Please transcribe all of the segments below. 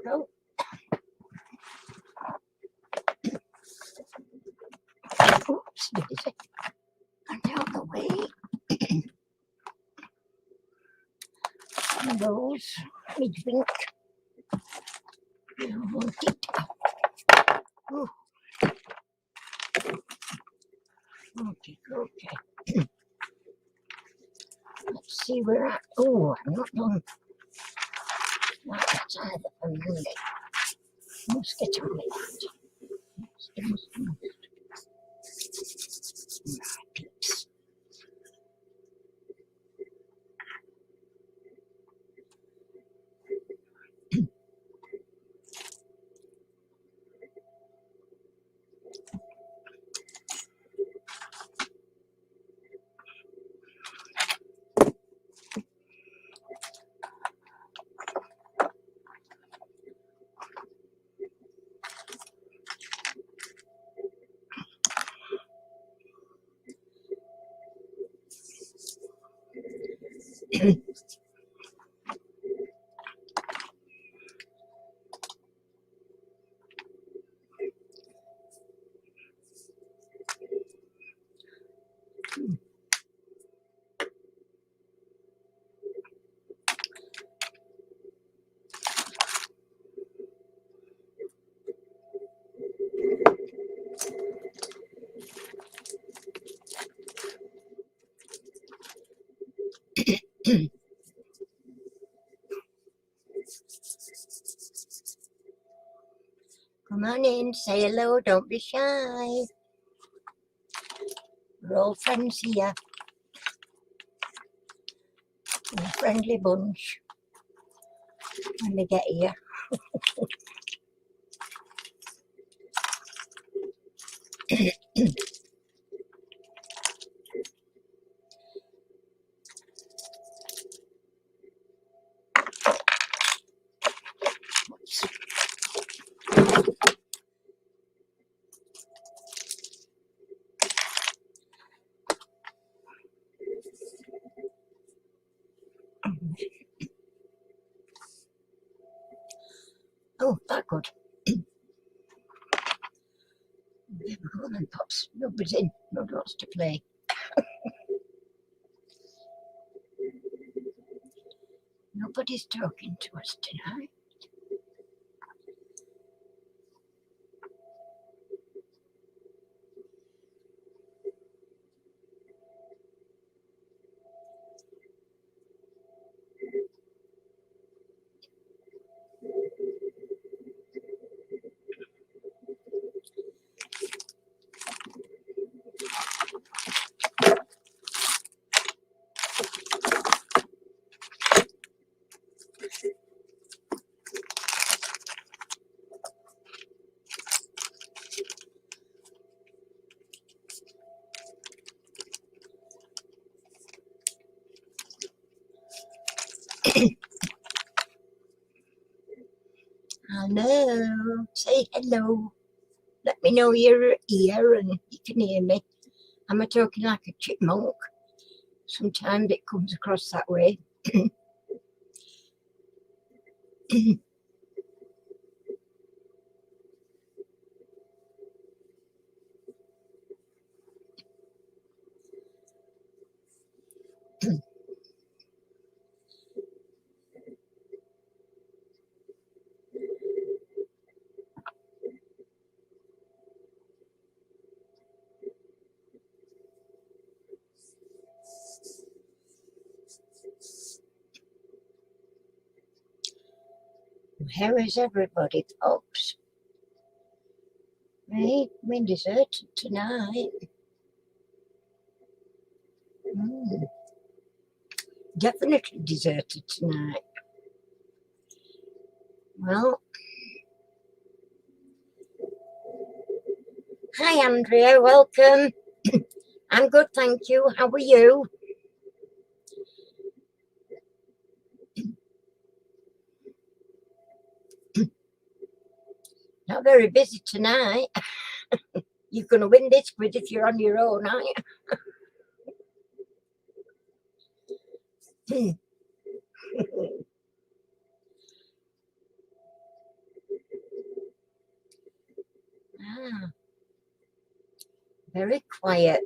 Go. Oops, daisy. Get out the way. Those. Let me drink. I want it. Ooh. Okay. Let's see where I. Oh, I'm not done. That's either for Monday. Must get on with that. Right, peeps. Come on in, say hello, don't be shy. We're all friends here. We're a friendly bunch when they get here. Oh, that good. Go on, Pops. Nobody's in. Nobody wants to play. Nobody's talking to us tonight. Hello. Say hello. Let me know you're here and you can hear me. Am I talking like a chipmunk? Sometimes it comes across that way. How is everybody, folks? Right, we dessert tonight. Definitely deserted tonight. Well, hi Andrea, welcome. I'm good, thank you. How are you? Not very busy tonight. You're going to win this quiz if you're on your own, aren't you? quiet.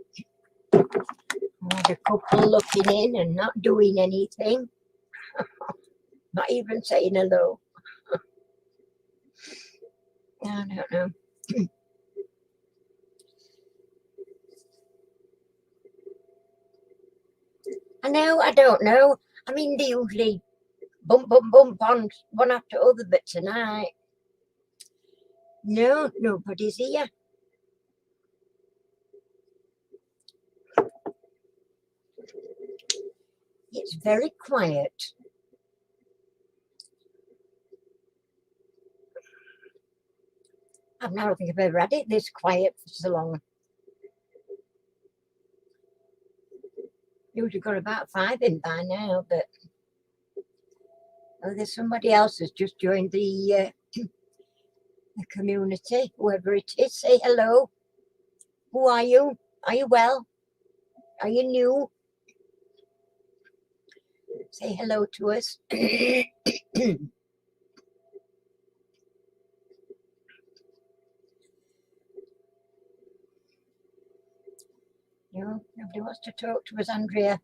I had a couple looking in and not doing anything, not even saying hello. I don't know. I don't know. I mean, they usually bump, bump, bump on one after other, but tonight, no, nobody's here. It's very quiet. I've never think I've ever had it this quiet for so long. Usually got about 5 in by now, but oh, there's somebody else who's just joined the community, whoever it is. Say hello. Who are you? Are you well? Are you new? Say hello to us. No, nobody wants to talk to us, Andrea.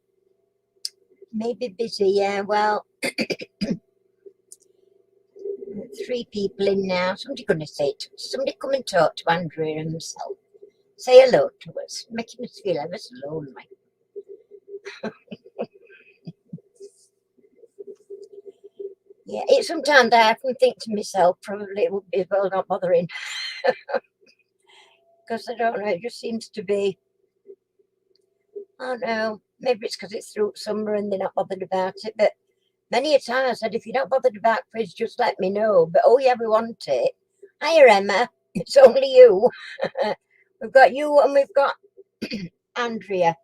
Maybe busy, yeah. Well, 3 people in now. Somebody gonna say somebody come and talk to Andrea himself. Say hello to us, making us feel ever so lonely. Yeah, it sometimes I often think to myself, probably it would be as well not bothering. Because I don't know, it just seems to be, I don't know, maybe it's because it's through summer and they're not bothered about it, but many a time I said, if you're not bothered about quiz, just let me know. But oh yeah, we want it. Hiya, Emma. It's only you. We've got you and we've got Andrea.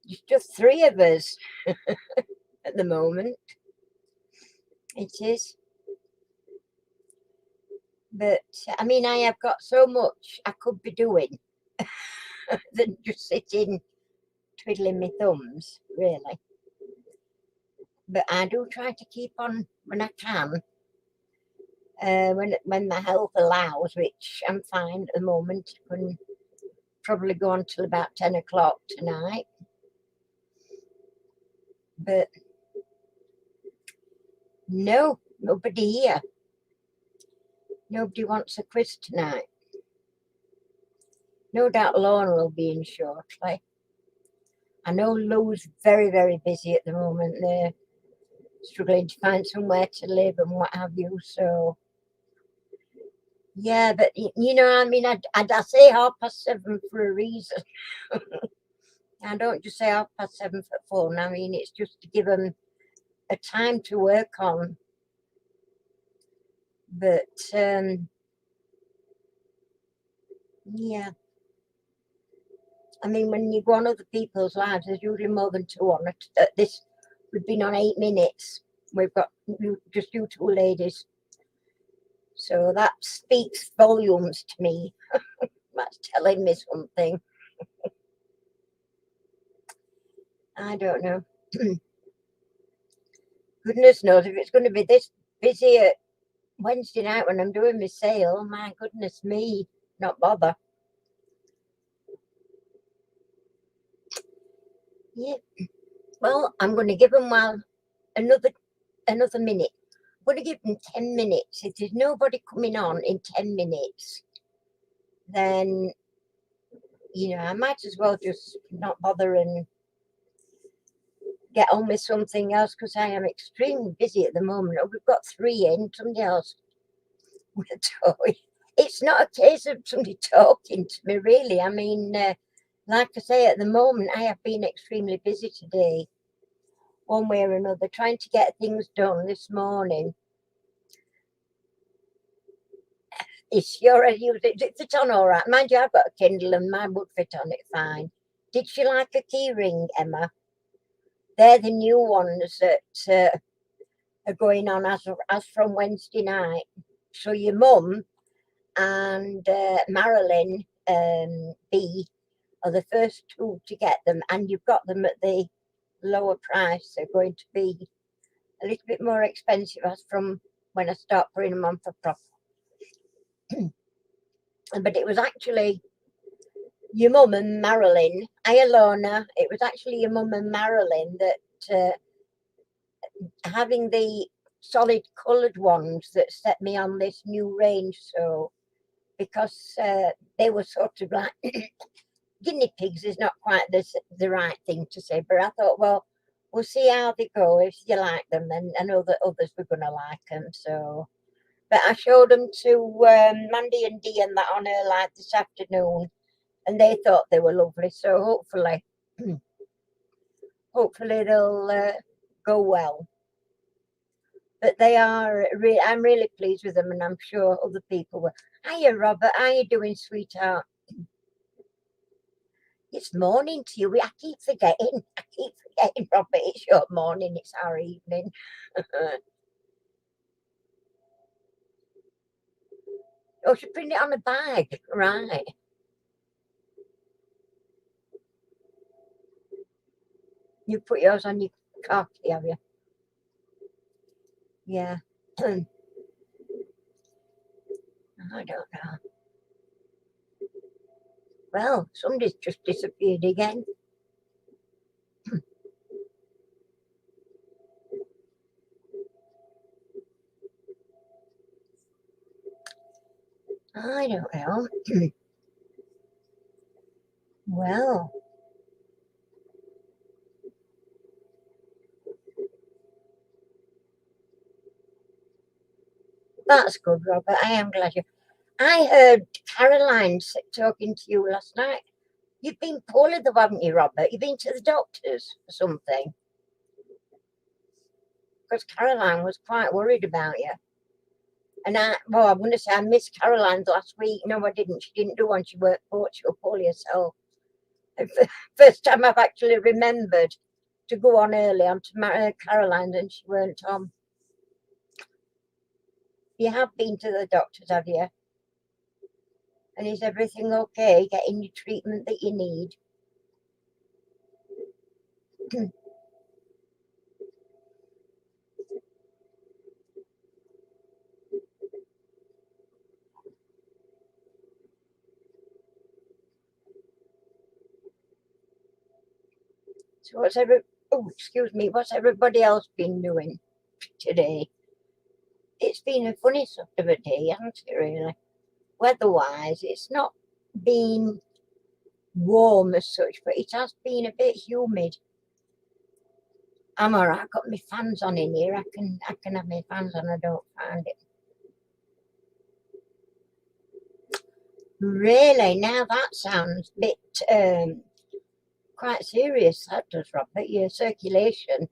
It's just 3 of us at the moment. It is. But I mean, I have got so much I could be doing than just sitting twiddling my thumbs, really. But I do try to keep on when I can, when my health allows, which I'm fine at the moment. Can probably go on till about 10 o'clock tonight. But no, nobody here. Nobody wants a quiz tonight. No doubt Lorna will be in shortly. I know Lou's very, very busy at the moment. They're struggling to find somewhere to live and what have you. So, yeah, but you know, I mean, I say 7:30 for a reason. I don't just say 7:30 for fun. I mean, it's just to give them a time to work on. But yeah, I mean, when you go on other people's lives, there's usually more than 2 on it. This, we've been on 8 minutes. We've got just you 2 ladies. So that speaks volumes to me. That's telling me something. I don't know. Goodness knows if it's going to be this busy at Wednesday night when I'm doing my sale. My goodness me, not bother. Yeah. Well, I'm going to give them another minute. I'm going to give them 10 minutes. If there's nobody coming on in 10 minutes, then you know I might as well just not bother and get on with something else because I am extremely busy at the moment. Oh, we've got 3 in. Somebody else with a toy. It's not a case of somebody talking to me, really. I mean, like I say, at the moment, I have been extremely busy today, one way or another, trying to get things done this morning. Is your does it fit on all right? Mind you, I've got a Kindle and mine would fit on it fine. Did she like a key ring, Emma? They're the new ones that are going on as from Wednesday night. So your mum and Marilyn B are the first 2 to get them, and you've got them at the lower price. They're going to be a little bit more expensive as from when I start putting them on for profit. But it was actually your mum and Marilyn. Hi, Lorna. It was actually your mum and Marilyn that having the solid coloured ones that set me on this new range. So because they were sort of like guinea pigs is not quite the right thing to say, but I thought, well, we'll see how they go. If you like them, then I know that others were going to like them. So, but I showed them to Mandy and Dee and that on her live this afternoon, and they thought they were lovely. So hopefully, hopefully they'll go well. But they are. I'm really pleased with them, and I'm sure other people will. Hiya, Robert. How you doing, sweetheart? It's morning to you. I keep forgetting. I keep forgetting, Robert. It's your morning. It's our evening. Oh, should print it on a bag, right? You put yours on your car key, have you? Yeah. I don't know. Well, somebody's just disappeared again. I don't know. Well, that's good, Robert. I am glad you. I heard Caroline talking to you last night. You've been poorly, though, haven't you, Robert? You've been to the doctors or something? Because Caroline was quite worried about you. And I'm going to say I missed Caroline's last week. No, I didn't. She didn't do one. She worked poorly herself. First time I've actually remembered to go on early onto Caroline's and she weren't on. You have been to the doctors, have you? And is everything okay? Getting your treatment that you need? So excuse me, what's everybody else been doing today? It's been a funny sort of a day, hasn't it, really? Weather-wise, it's not been warm as such, but it has been a bit humid. I'm all right. I've got my fans on in here. I can have my fans on. I don't find it. Really? Now that sounds a bit quite serious. That does, Robert. Your circulation.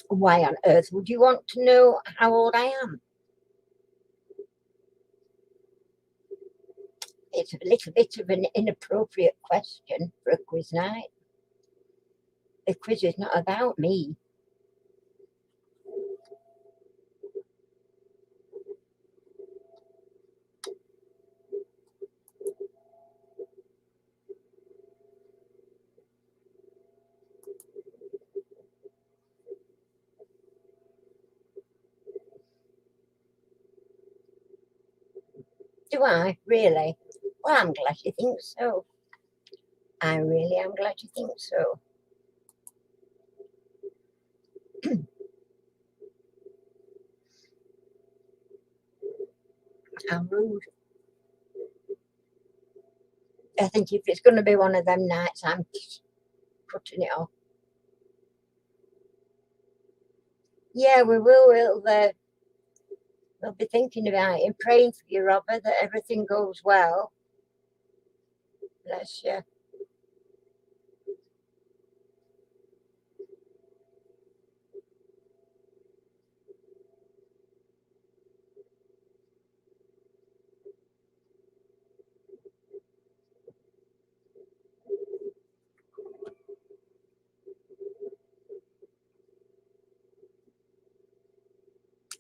Why on earth would you want to know how old I am? It's a little bit of an inappropriate question for a quiz night. The quiz is not about me. Do I? Really? Well, I'm glad you think so. I really am glad you think so. How rude. I think if it's going to be one of them nights, I'm just putting it off. Yeah, we will. We'll be thinking about it and praying for you, Robert, that everything goes well. Bless you.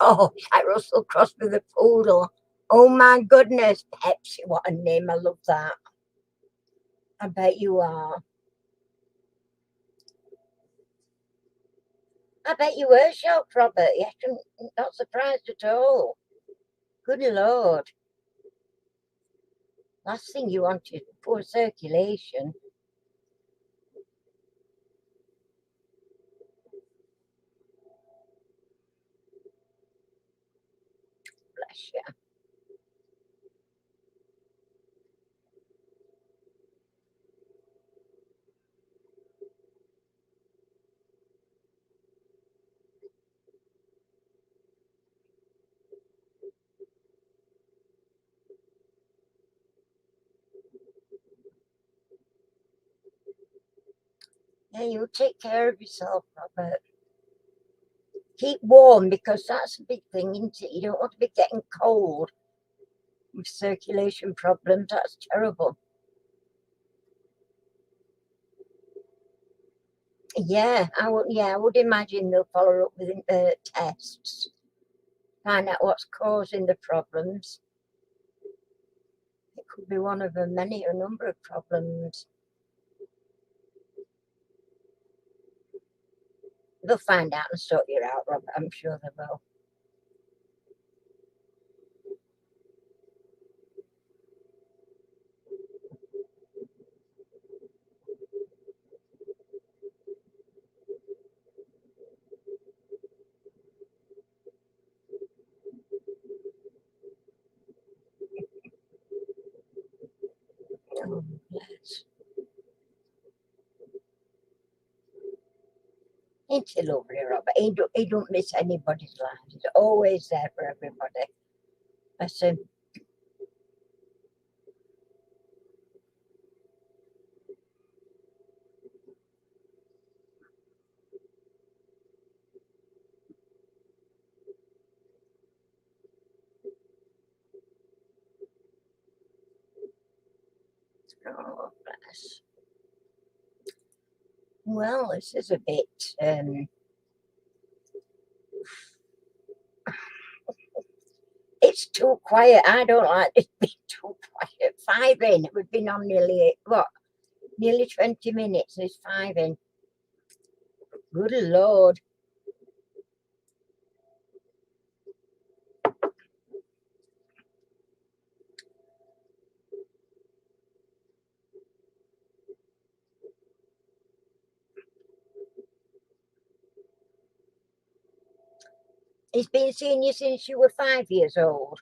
Oh, Jack Russell crossed with a poodle. Oh my goodness, Pepsi, what a name. I love that. I bet you are. I bet you were shocked, Robert. You not surprised at all. Good Lord. Last thing you want is poor circulation. Bless you. Yeah, you take care of yourself, Robert. Keep warm, because that's a big thing, isn't it? You don't want to be getting cold with circulation problems. That's terrible. Yeah, I would imagine they'll follow up with tests, find out what's causing the problems. It could be one of a number of problems. They'll find out and sort you out, Robert. I'm sure they will. Oh, bless. Ain't he lovely, Robert? He don't miss anybody's life. He's always there for everybody. Bless him. Oh, bless. Well, this is a bit. It's too quiet. I don't like it being too quiet. 5 in. We've been on nearly 20 minutes. It's 5 in. Good Lord. He's been seeing you since you were 5 years old.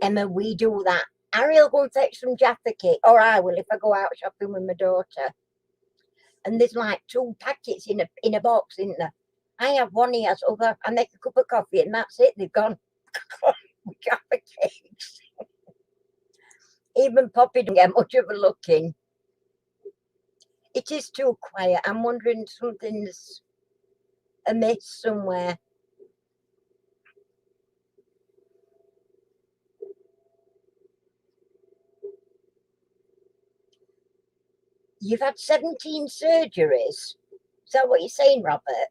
Emma, we do that. Harry'll go and fetch some Jaffa cake, or I will if I go out shopping with my daughter. And there's like 2 packets in a box, isn't there? I have one, he has other. I make a cup of coffee, and that's it. They've gone. Jaffa cakes. Even Poppy didn't get much of a look in. It is too quiet. I'm wondering something's amiss somewhere. You've had 17 surgeries. Is that what you're saying, Robert?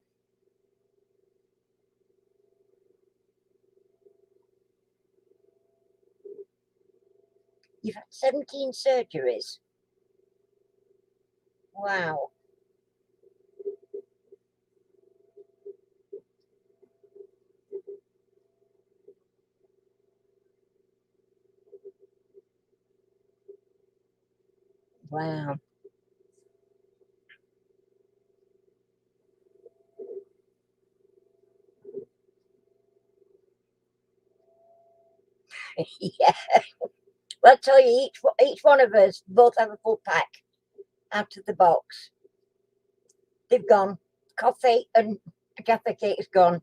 You've had 17 surgeries. Wow. Wow. Yeah. Well, I tell you, each one of us both have a full pack out of the box. They've gone. Coffee and Jaffa cake's gone.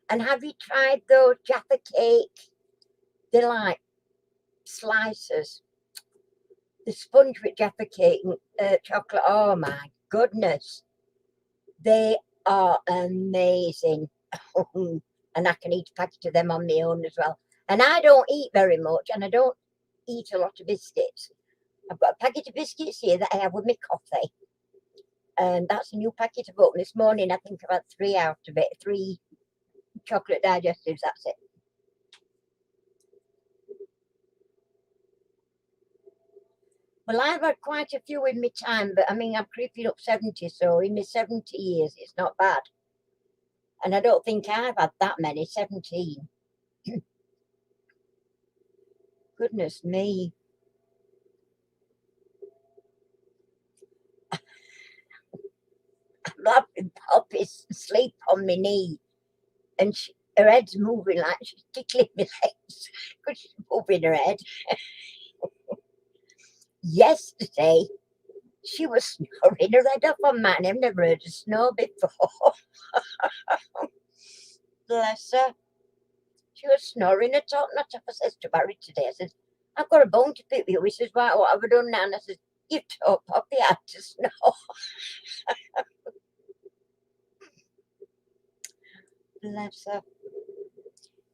And have you tried those Jaffa cake? They're like slices. The sponge with Jaffa cake and chocolate. Oh my goodness. They are amazing. And I can eat a packet of them on my own as well. And I don't eat very much, and I don't eat a lot of biscuits. I've got a packet of biscuits here that I have with my coffee. And that's a new packet I've opened this morning. I think I've had 3 out of it. 3 chocolate digestives, that's it. Well, I've had quite a few in my time, but I mean, I'm creeping up 70, so in my 70 years, it's not bad. And I don't think I've had that many, 17. Goodness me. I'm having Poppy's asleep on my knee, and her head's moving like she's tickling my legs because she's moving her head. Yesterday, she was snoring her head off on mine. I've never heard her snore before. Bless her. She was snoring her top notch off. I says to Barry today, I says, I've got a bone to pick with you. He says, right, what have I done now? And I says, you taught Poppy how to snore. Bless her.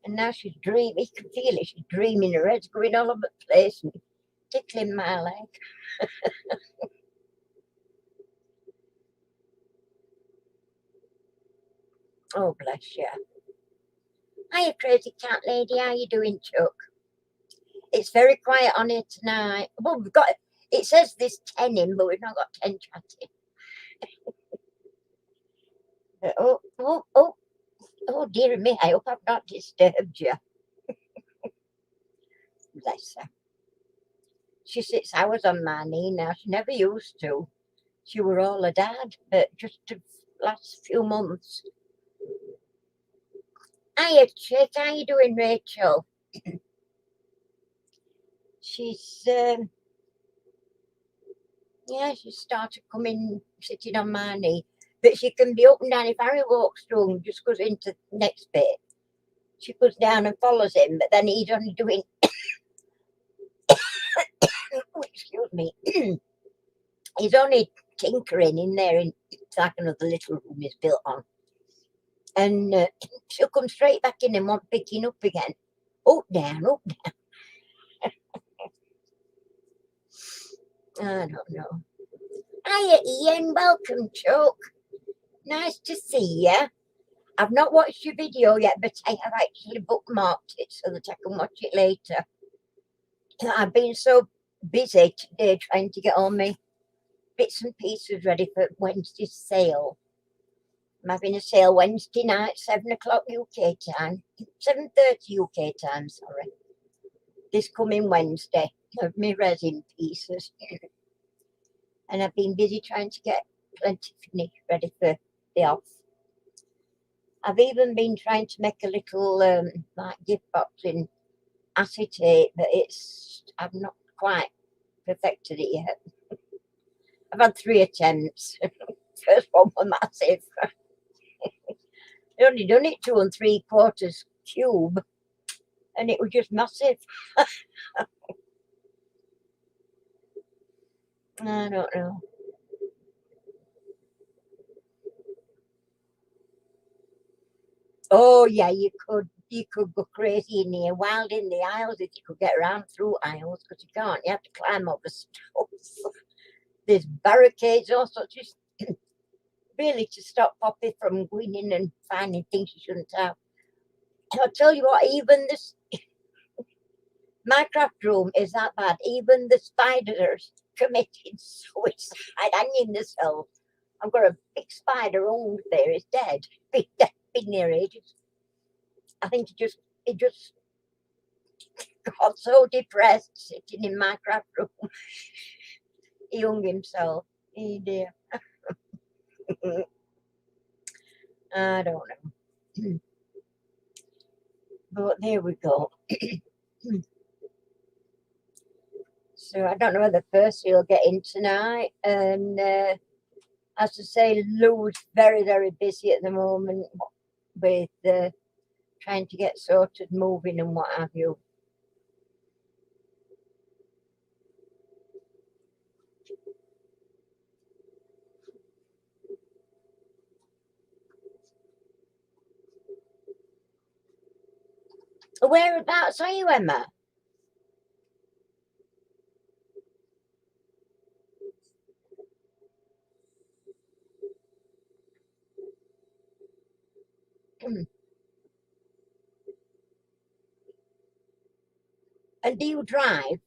And now she's dreaming. You can feel it. She's dreaming. Her head's going all over the place and tickling my leg. Oh, bless you. Hiya, crazy cat lady. How you doing, Chuck? It's very quiet on here tonight. Well, we've got, it says there's 10 in, but we've not got 10 chatting. Oh, dear me. I hope I've not disturbed you. Bless her. She sits hours on my knee now. She never used to. She were all her dad, but just the last few months. Hiya, Chick. How you doing, Rachel? She's, yeah, she started coming, sitting on my knee. But she can be up and down. If Harry walks through and just goes into the next bit, she goes down and follows him, but then he's only doing, oh, excuse me, he's only tinkering in there. It's like another little room is built on. And she'll come straight back in and want picking up again. Up, down, up, down. I don't know. Hiya, Ian. Welcome, Chuck. Nice to see you. I've not watched your video yet, but I have actually bookmarked it so that I can watch it later. I've been so busy today trying to get all my bits and pieces ready for Wednesday's sale. I'm having a sale Wednesday night, 7 o'clock UK time, 7:30 UK time, sorry. This coming Wednesday of my resin pieces. And I've been busy trying to get plenty finished ready for the off. I've even been trying to make a little like gift box in acetate, but I've not quite perfected it yet. I've had 3 attempts. First one was massive. I only done it 2 3/4 cube, and it was just massive. I don't know. Oh yeah, you could go crazy in here, wild in the aisles if you could get around through aisles, because you can't. You have to climb over stuff. There's barricades, all sorts of really to stop Poppy from going in and finding things she shouldn't have. And I'll tell you what, even this Minecraft room is that bad. Even the spiders committed suicide, hanging themselves. I've got a big spider owned there. It's dead. Been near ages. I think it just got so depressed sitting in Minecraft room. He hung himself. Oh dear. I don't know. But there we go. So I don't know whether Percy will get in tonight. And as I say, Lou's very, very busy at the moment with trying to get sorted, moving and what have you. Whereabouts are you, Emma? And do you drive?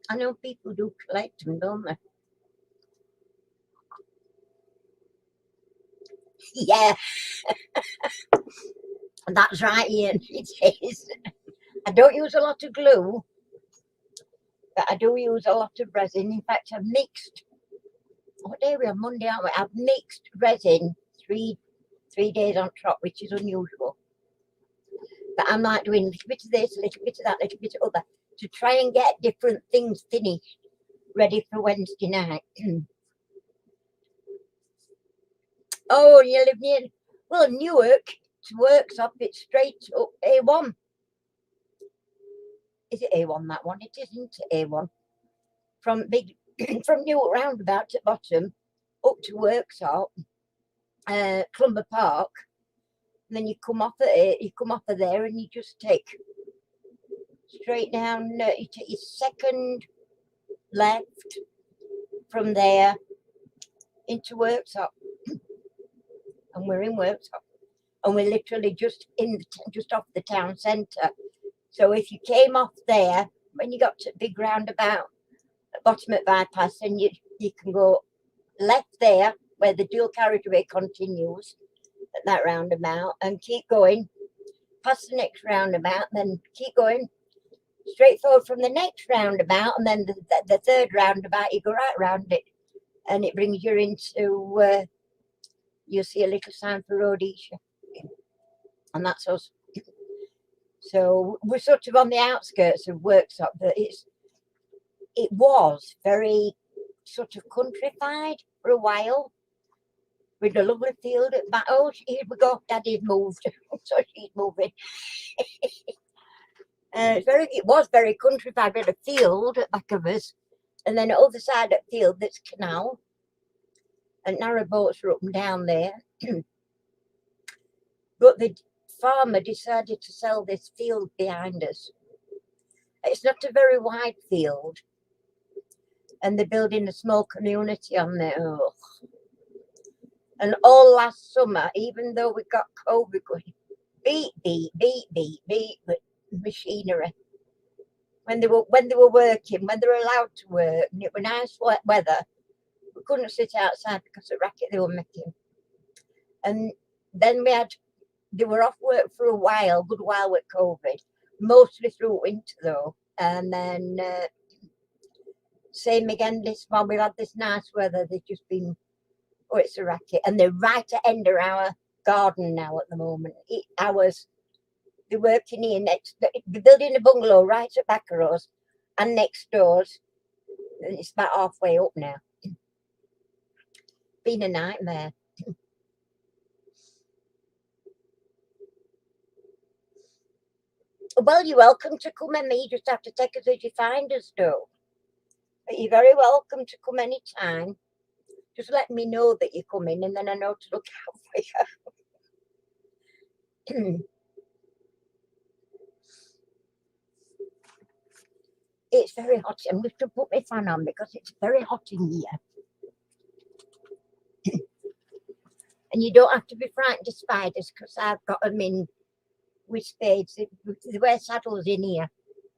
I know people do collect them, don't they? Yeah, that's right, Ian. It is. I don't use a lot of glue, but I do use a lot of resin. In fact, I've mixed. What day are we on? Monday, aren't we? I've mixed resin three days on trot, which is unusual. But I'm like doing a little bit of this, a little bit of that, a little bit of other, to try and get different things finished, ready for Wednesday night. Oh, you live near, well, Newark to Worksop, it's straight up A1. Is it A1, that one? It isn't A1. From Newark roundabout at bottom up to Worksop, Clumber Park, and then you come off of there, and you just take straight down. You take your second left from there into Worksop, and we're in Worksop, and we're literally just off the town centre. So if you came off there when you got to the big roundabout at bottom at bypass, then you can go left there where the dual carriageway continues at that roundabout, and keep going past the next roundabout, then keep going straight forward from the next roundabout, and then the third roundabout you go right round it, and it brings you into you'll see a little sign for Rhodesia, and that's us. So we're sort of on the outskirts of Worksop, but it was very sort of countrified for a while, with a lovely field at back. Oh, here we go, Daddy's moved. So she's moving. It was very countrified, with a field at back of us, and then at the other side of the field there's canal, and narrow boats are up and down there. But the farmer decided to sell this field behind us. It's not a very wide field, and they're building a small community on there. Oh. And all last summer, even though we got COVID going, beep, with machinery. When they were working, when they were allowed to work, and it was nice weather, we couldn't sit outside because of the racket they were making. And then they were off work for a good while with COVID, mostly through winter though. And then same again this month, we've had this nice weather. They've just been, oh, it's a racket. And they're right at the end of our garden now at the moment. They're working here they're building a bungalow right at back of us and next doors. And it's about halfway up now. Been a nightmare. Well, you're welcome to come and you just have to take us as you find us, though. But you're very welcome to come anytime. Just let me know that you're coming, and then I know to look out for you. It's very hot. I'm going to put my fan on because it's very hot in here. And you don't have to be frightened of spiders, because I've got them in with spades. They wear saddles in here.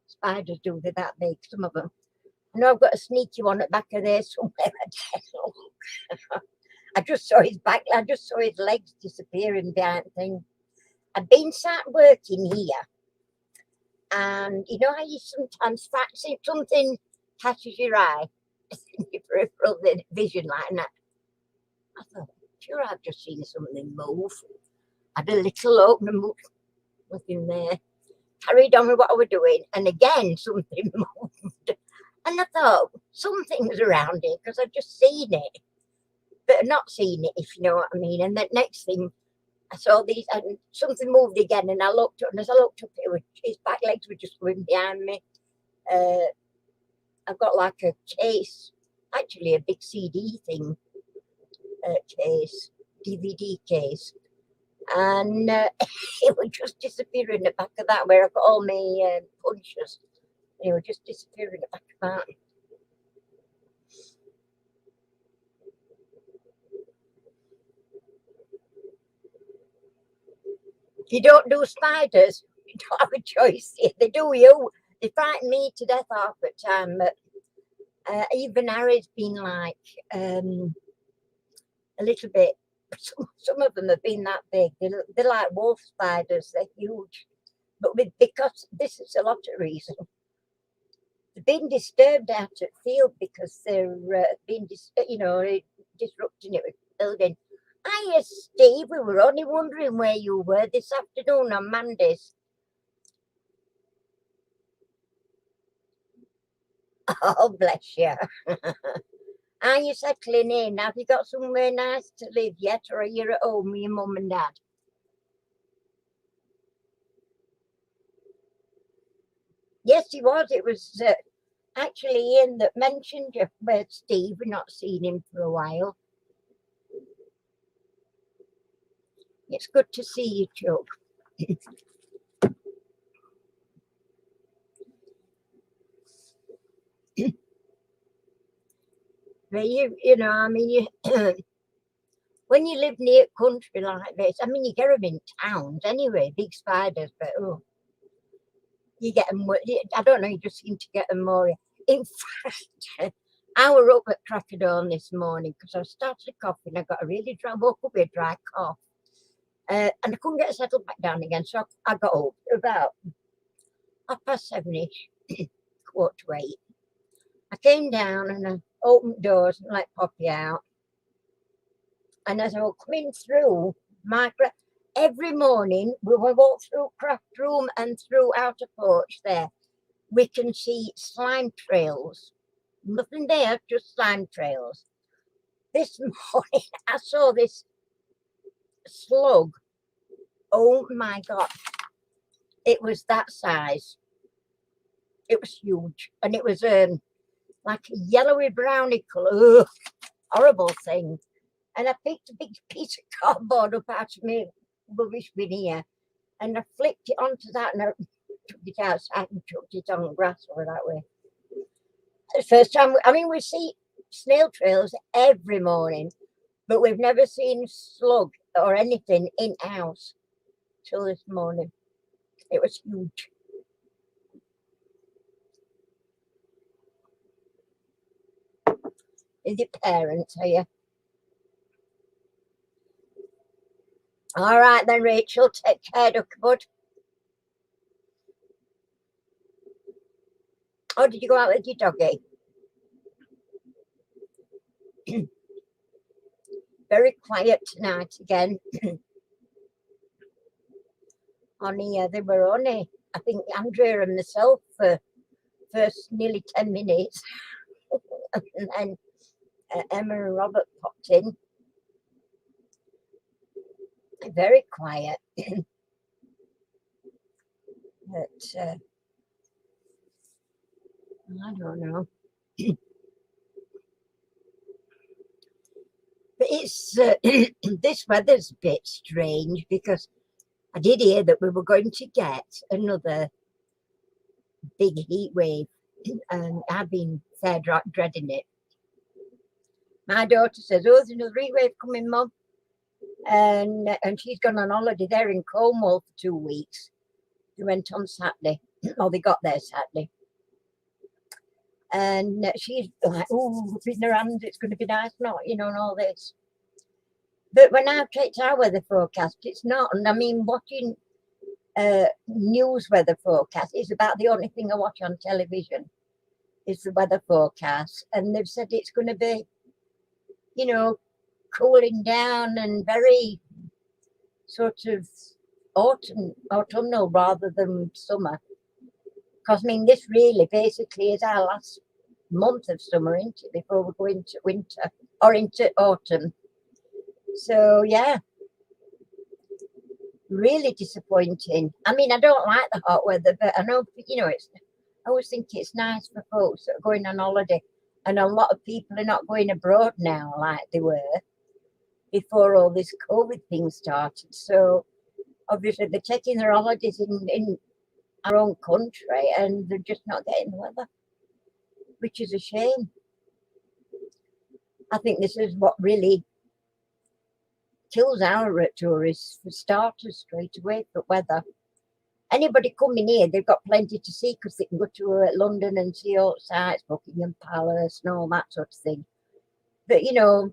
Spiders do, they're that big, some of them. I know I've got a sneaky one at the back of there somewhere. I just saw his back, I just saw his legs disappearing behind the thing. I've been sat working here, and you know how you sometimes fancy something catches your eye in your peripheral vision like that. I thought, sure, I've just seen something move. I had a little open and moved, nothing there. Carried on with what I was doing, and again something moved. And I thought, something's around here, because I've just seen it, but not seen it, if you know what I mean. And the next thing, I saw these, and something moved again, and I looked up, and as I looked up, his back legs were just going behind me. I've got like a case, actually a big CD thing, case, DVD case, and it would just disappear in the back of that, where I've got all my punches. They were just disappearing in the back of that. You don't do spiders, you don't have a choice. If they do you, they frighten me to death half the time. But even Harry's been like a little bit. Some of them have been that big. They're like wolf spiders. They're huge. But because this is a lot of reason. They're being disturbed out at field because they're being, disrupting it with building. Hiya, Steve. We were only wondering where you were this afternoon on Mondays. Oh, bless you. Are you settling in? Have you got somewhere nice to live yet, or are you at home with your mum and dad? Yes, he was. It was actually Ian that mentioned you, but Steve. We've not seen him for a while. It's good to see you, Chuck. But you know, I mean, you when you live near country like this, I mean, you get them in towns anyway, big spiders, but you get them. I don't know. You just seem to get them more. In fact, I was up at crack of dawn this morning because I started coughing. I got a really dry, woke up with a dry cough, and I couldn't get settled back down again. So I got up about 7:30, 7:45. I came down and I opened doors and let Poppy out. And as I was coming through every morning, we will walk through craft room and through outer porch there. We can see slime trails. Nothing there, just slime trails. This morning, I saw this slug. Oh my God. It was that size. It was huge. And it was like a yellowy browny colour. Horrible thing. And I picked a big piece of cardboard up out of my rubbish bin here, and I flipped it onto that, and I took it outside and chucked it on the grass over that way. The first time, I mean, we see snail trails every morning, but we've never seen slug or anything in house till this morning. It was huge. Is it parents, are you? All right then, Rachel, take care, duck bud. Oh, did you go out with your doggy? Very quiet tonight again. Only they were only, I think, Andrea and myself for first nearly 10 minutes. And then Emma and Robert popped in. Very quiet. But I don't know. But it's this weather's a bit strange because I did hear that we were going to get another big heat wave, and I've been fair dreading it. My daughter says, "Oh, there's another heat wave coming, Mum," and she's gone on holiday there in Cornwall for 2 weeks. They went on Saturday, or they got there Saturday. And she's like, "Oh, in her hands, it's going to be nice, not, and all this." But when I've checked our weather forecast, it's not. And I mean, watching news weather forecast is about the only thing I watch on television is the weather forecast. And they've said it's going to be, cooling down and very sort of autumnal rather than summer. Because, I mean, this really basically is our last month of summer, isn't it, before we go into winter or into autumn. So, yeah, really disappointing. I mean, I don't like the hot weather, but I know, I always think it's nice for folks that are going on holiday. And a lot of people are not going abroad now like they were before all this COVID thing started. So, obviously, they're taking their holidays in our own country and they're just not getting the weather, which is a shame. I think this is what really kills our tourists for starters straight away for weather. Anybody coming here, they've got plenty to see because they can go to London and see all sites, Buckingham Palace and all that sort of thing. But, you know,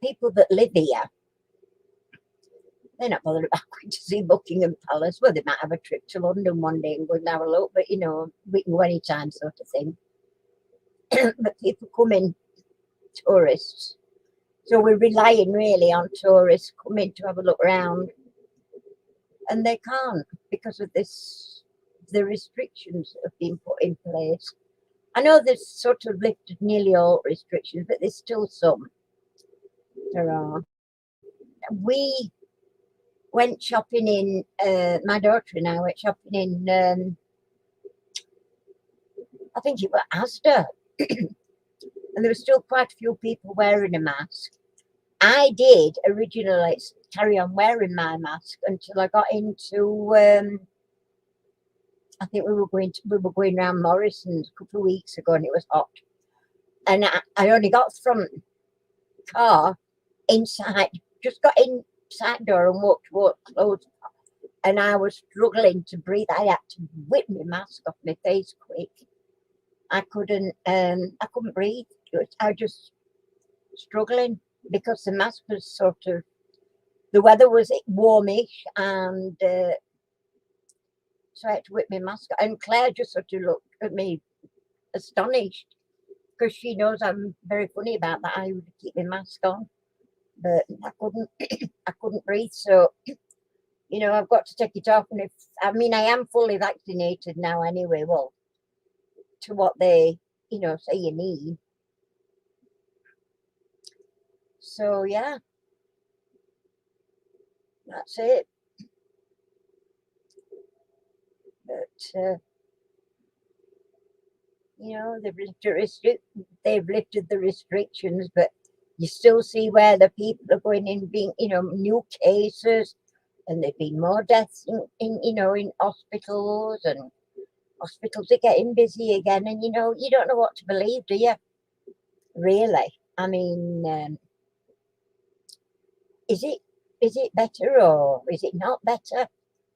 people that live here, they're not bothered about going to see Buckingham Palace. Well, they might have a trip to London one day and go and have a look, but, you know, we can go anytime sort of thing. But people come in, tourists. So we're relying really on tourists coming to have a look around. And they can't because of this, the restrictions that have been put in place. I know they've sort of lifted nearly all restrictions, but there's still some. There are. We went shopping in, my daughter and I went shopping in, I think it was Asda. And there were still quite a few people wearing a mask. I did originally carry on wearing my mask until I got into, I think we were going around Morrison's a couple of weeks ago and it was hot. And I only got from car inside, just got inside door and walked close. And I was struggling to breathe. I had to whip my mask off my face quick. I couldn't breathe. I was just struggling because the mask was sort of, the weather was warmish and so I had to whip my mask. And Claire just sort of looked at me astonished because she knows I'm very funny about that. I would keep my mask on, but I couldn't. I couldn't breathe. So, you know, I've got to take it off. And I am fully vaccinated now anyway. Well, to what they, you know, say you need. So yeah, that's it. But you know, they've lifted the restrictions, but you still see where the people are going in, being, you know, new cases, and there've been more deaths in you know, in hospitals, and hospitals are getting busy again, and you know, you don't know what to believe, do you? Really? I mean, is it better or is it not better?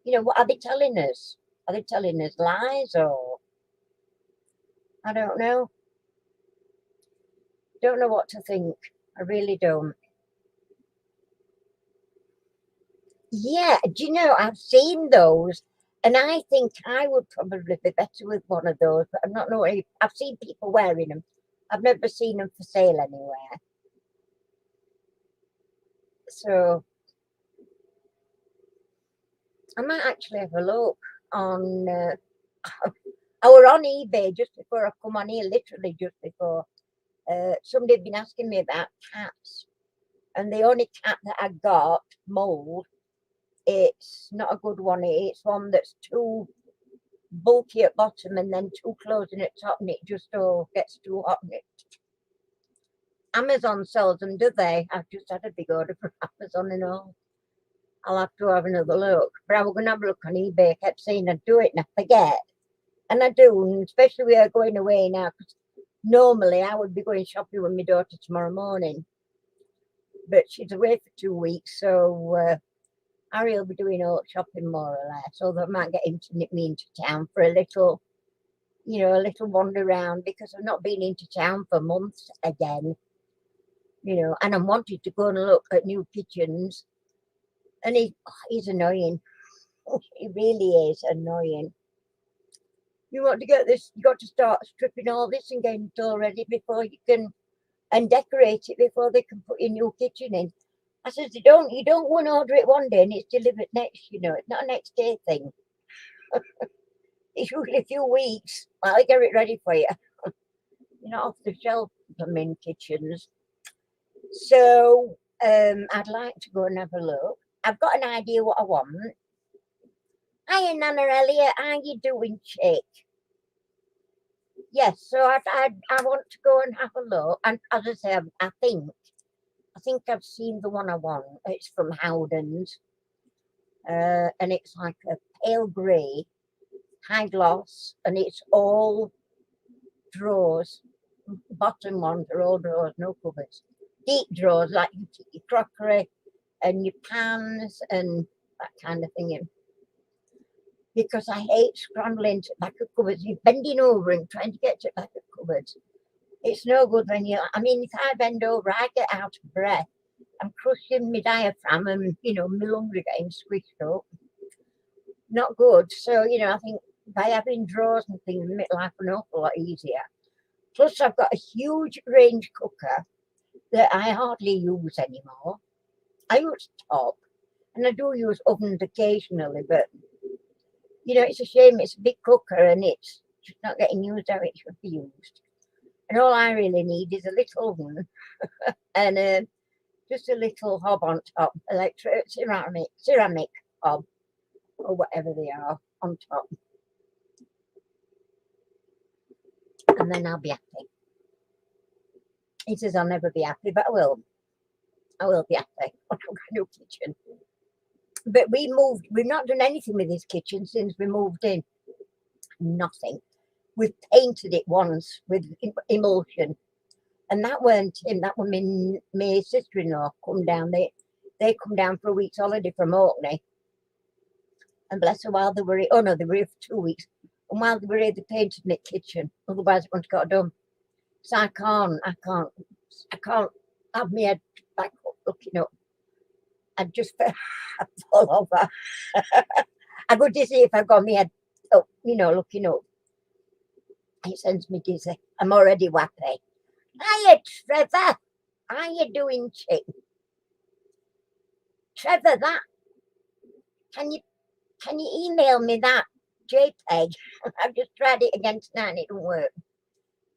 You know, what are they telling us? Are they telling us lies or I don't know. Don't know what to think. I really don't. Yeah, do you know, I've seen those and I think I would probably be better with one of those, but I'm not knowing. I've seen people wearing them. I've never seen them for sale anywhere. So I might actually have a look on. I were on eBay just before I come on here, literally just before. Somebody had been asking me about cats, and the only cat that I got, mold, it's not a good one. It's one that's too bulky at bottom and then too closing at top, and it just gets too hot. And Amazon sells them, do they? I've just had a big order from Amazon and all. I'll have to have another look. But I was going to have a look on eBay. I kept saying I'd do it and I forget. And I do, and especially we are going away now. Because normally I would be going shopping with my daughter tomorrow morning. But she's away for 2 weeks, so Harry will be doing all shopping more or less. Although I might get him to nip me into town for a little, you know, a little wander around because I've not been into town for months again. You know, and I wanted to go and look at new kitchens. And he's annoying. He really is annoying. You want to get this, you got to start stripping all this and getting it all ready before you can, and decorate it before they can put your new kitchen in. I says, you don't want to order it one day and it's delivered next, you know, it's not a next day thing. It's usually a few weeks while I get it ready for you. You're not off the shelf, them in kitchens. So I'd like to go and have a look. I've got an idea what I want. Hiya, Nana Elliot. How you doing, chick? Yes, so I want to go and have a look. And as I say, I think I've seen the one I want. It's from Howden's. And it's like a pale grey, high gloss, and it's all drawers. Bottom ones are all drawers, no cupboards. Deep drawers, like you keep your crockery, and your pans and that kind of thing in. Because I hate scrambling to the back of cupboards. You're bending over and trying to get to the back of cupboards. It's no good when you, I mean, if I bend over, I get out of breath. I'm crushing my diaphragm and, you know, my lungs are getting squished up. Not good. So, you know, I think by having drawers and things, it makes life an awful lot easier. Plus, I've got a huge range cooker that I hardly use anymore. I use top, and I do use ovens occasionally, but, you know, it's a shame it's a big cooker and it's just not getting used how it should be used. And all I really need is a little oven and just a little hob on top, electric ceramic hob or whatever they are on top. And then I'll be happy. He says I'll never be happy, but I will. I will be happy when I've got a new kitchen. But we've not done anything with this kitchen since we moved in. Nothing. We've painted it once with emulsion. And that weren't him, that was my sister-in-law come down. They come down for a week's holiday from Orkney. And bless her, while they were here, oh no, they were here for 2 weeks. And while they were here, they painted my kitchen. Otherwise it wouldn't have got done. So I can't have my head back up looking up. I'd just fall over. I go dizzy if I've got my head up, you know, looking up. It sends me dizzy. I'm already wappy. Hiya, Trevor. How you doing, chick? Trevor, that can you email me that JPEG? I've just tried it again tonight and it didn't work.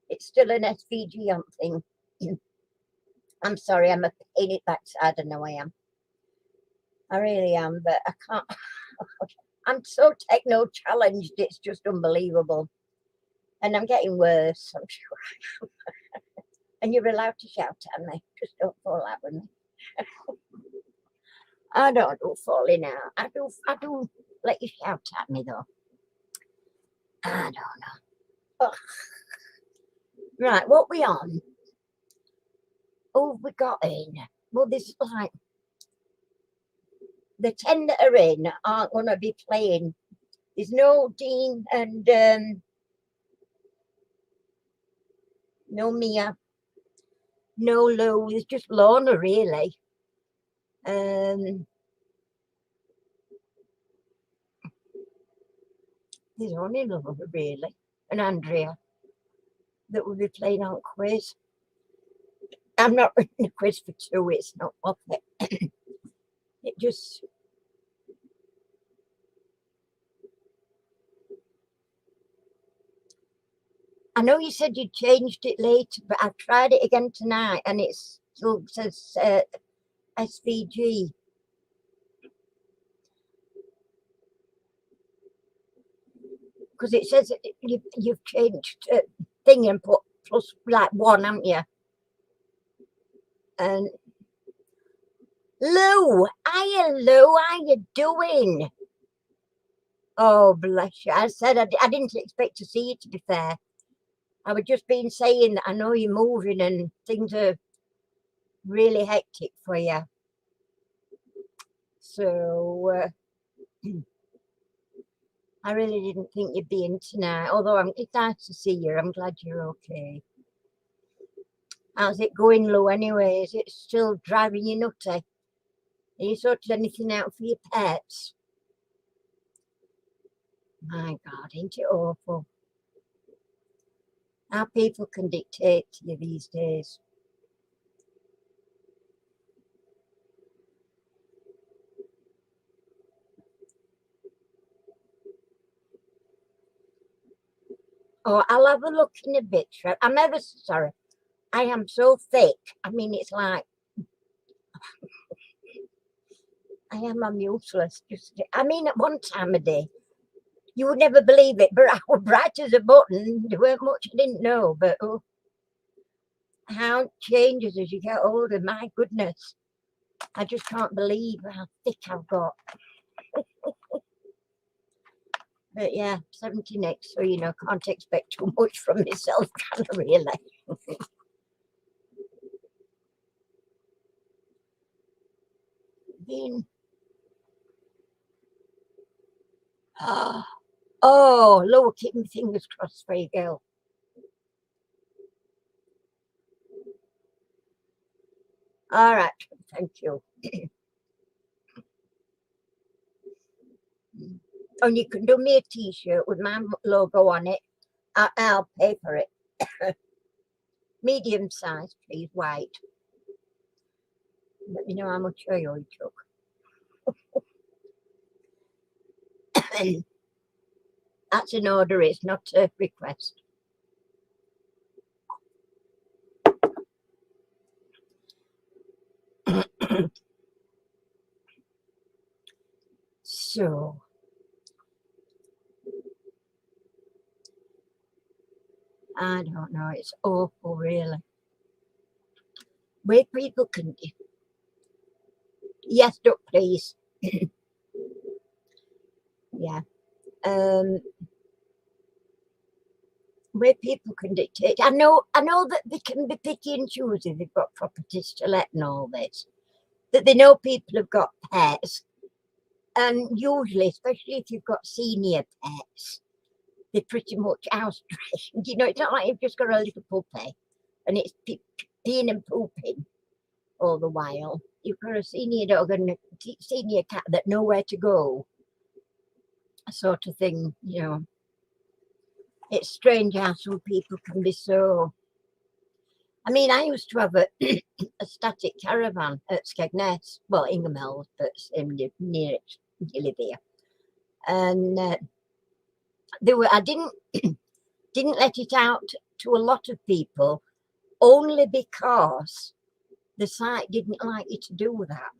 It's still an SVG on thing. I'm sorry, I'm a pain in the backside. I know I am. I really am, but I can't. I'm so techno challenged. It's just unbelievable. And I'm getting worse, I'm sure. And you're allowed to shout at me. Just don't fall out with me. I don't do falling out. I do let you shout at me though. I don't know. Ugh. Right, what we on? Oh, we got in. Well, this like the 10 that are in aren't going to be playing. There's no Dean and no Mia, no Lou. There's just Lorna really. There's only Laura really and Andrea that will be playing on quiz. I'm not written a quiz for 2. It's not worth it. It just. I know you said you changed it later, but I've tried it again tonight and it still says SVG. Because it says you've changed thing and put plus like 1, haven't you? And Lou, hiya Lou, how you doing? Oh, bless you. I said I didn't expect to see you, to be fair. I was just been saying that I know you're moving and things are really hectic for you. So I really didn't think you'd be in tonight. Although it's nice to see you. I'm glad you're okay. How's it going, Lou, anyway? Is it still driving you nutty? Are you sorted anything out for your pets? My God, ain't it awful? How people can dictate to you these days. Oh, I'll have a look in a bit. I'm ever sorry. I am so thick. I mean, it's like I'm useless. I mean, at one time of day, you would never believe it, but I was bright as a button. There weren't much I didn't know, but oh, how it changes as you get older. My goodness, I just can't believe how thick I've got. But yeah, 70 next, so you know, can't expect too much from myself, can I really? mean, oh, Lord, keep my fingers crossed for you, girl. All right, thank you. And you can do me a t-shirt with my logo on it. I'll pay for it. Medium size, please, white. Let me know how much oil you took. That's an order, it's not a request. So, I don't know, it's awful, really. Where people can... Yes, duck, please. Yeah. Where people can dictate. I know that they can be picky and choosy. They've got properties to let and all this. That they know people have got pets. And usually, especially if you've got senior pets, they're pretty much house trained. You know, it's not like you've just got a little puppy and it's peeing and pooping all the while. You've got a senior dog and a senior cat that know where to go, sort of thing, you know. It's strange how some people can be so... I mean, I used to have a static caravan at Skegness, well, Ingermells, but near it, nearly there. And I didn't let it out to a lot of people, only because the site didn't like you to do that.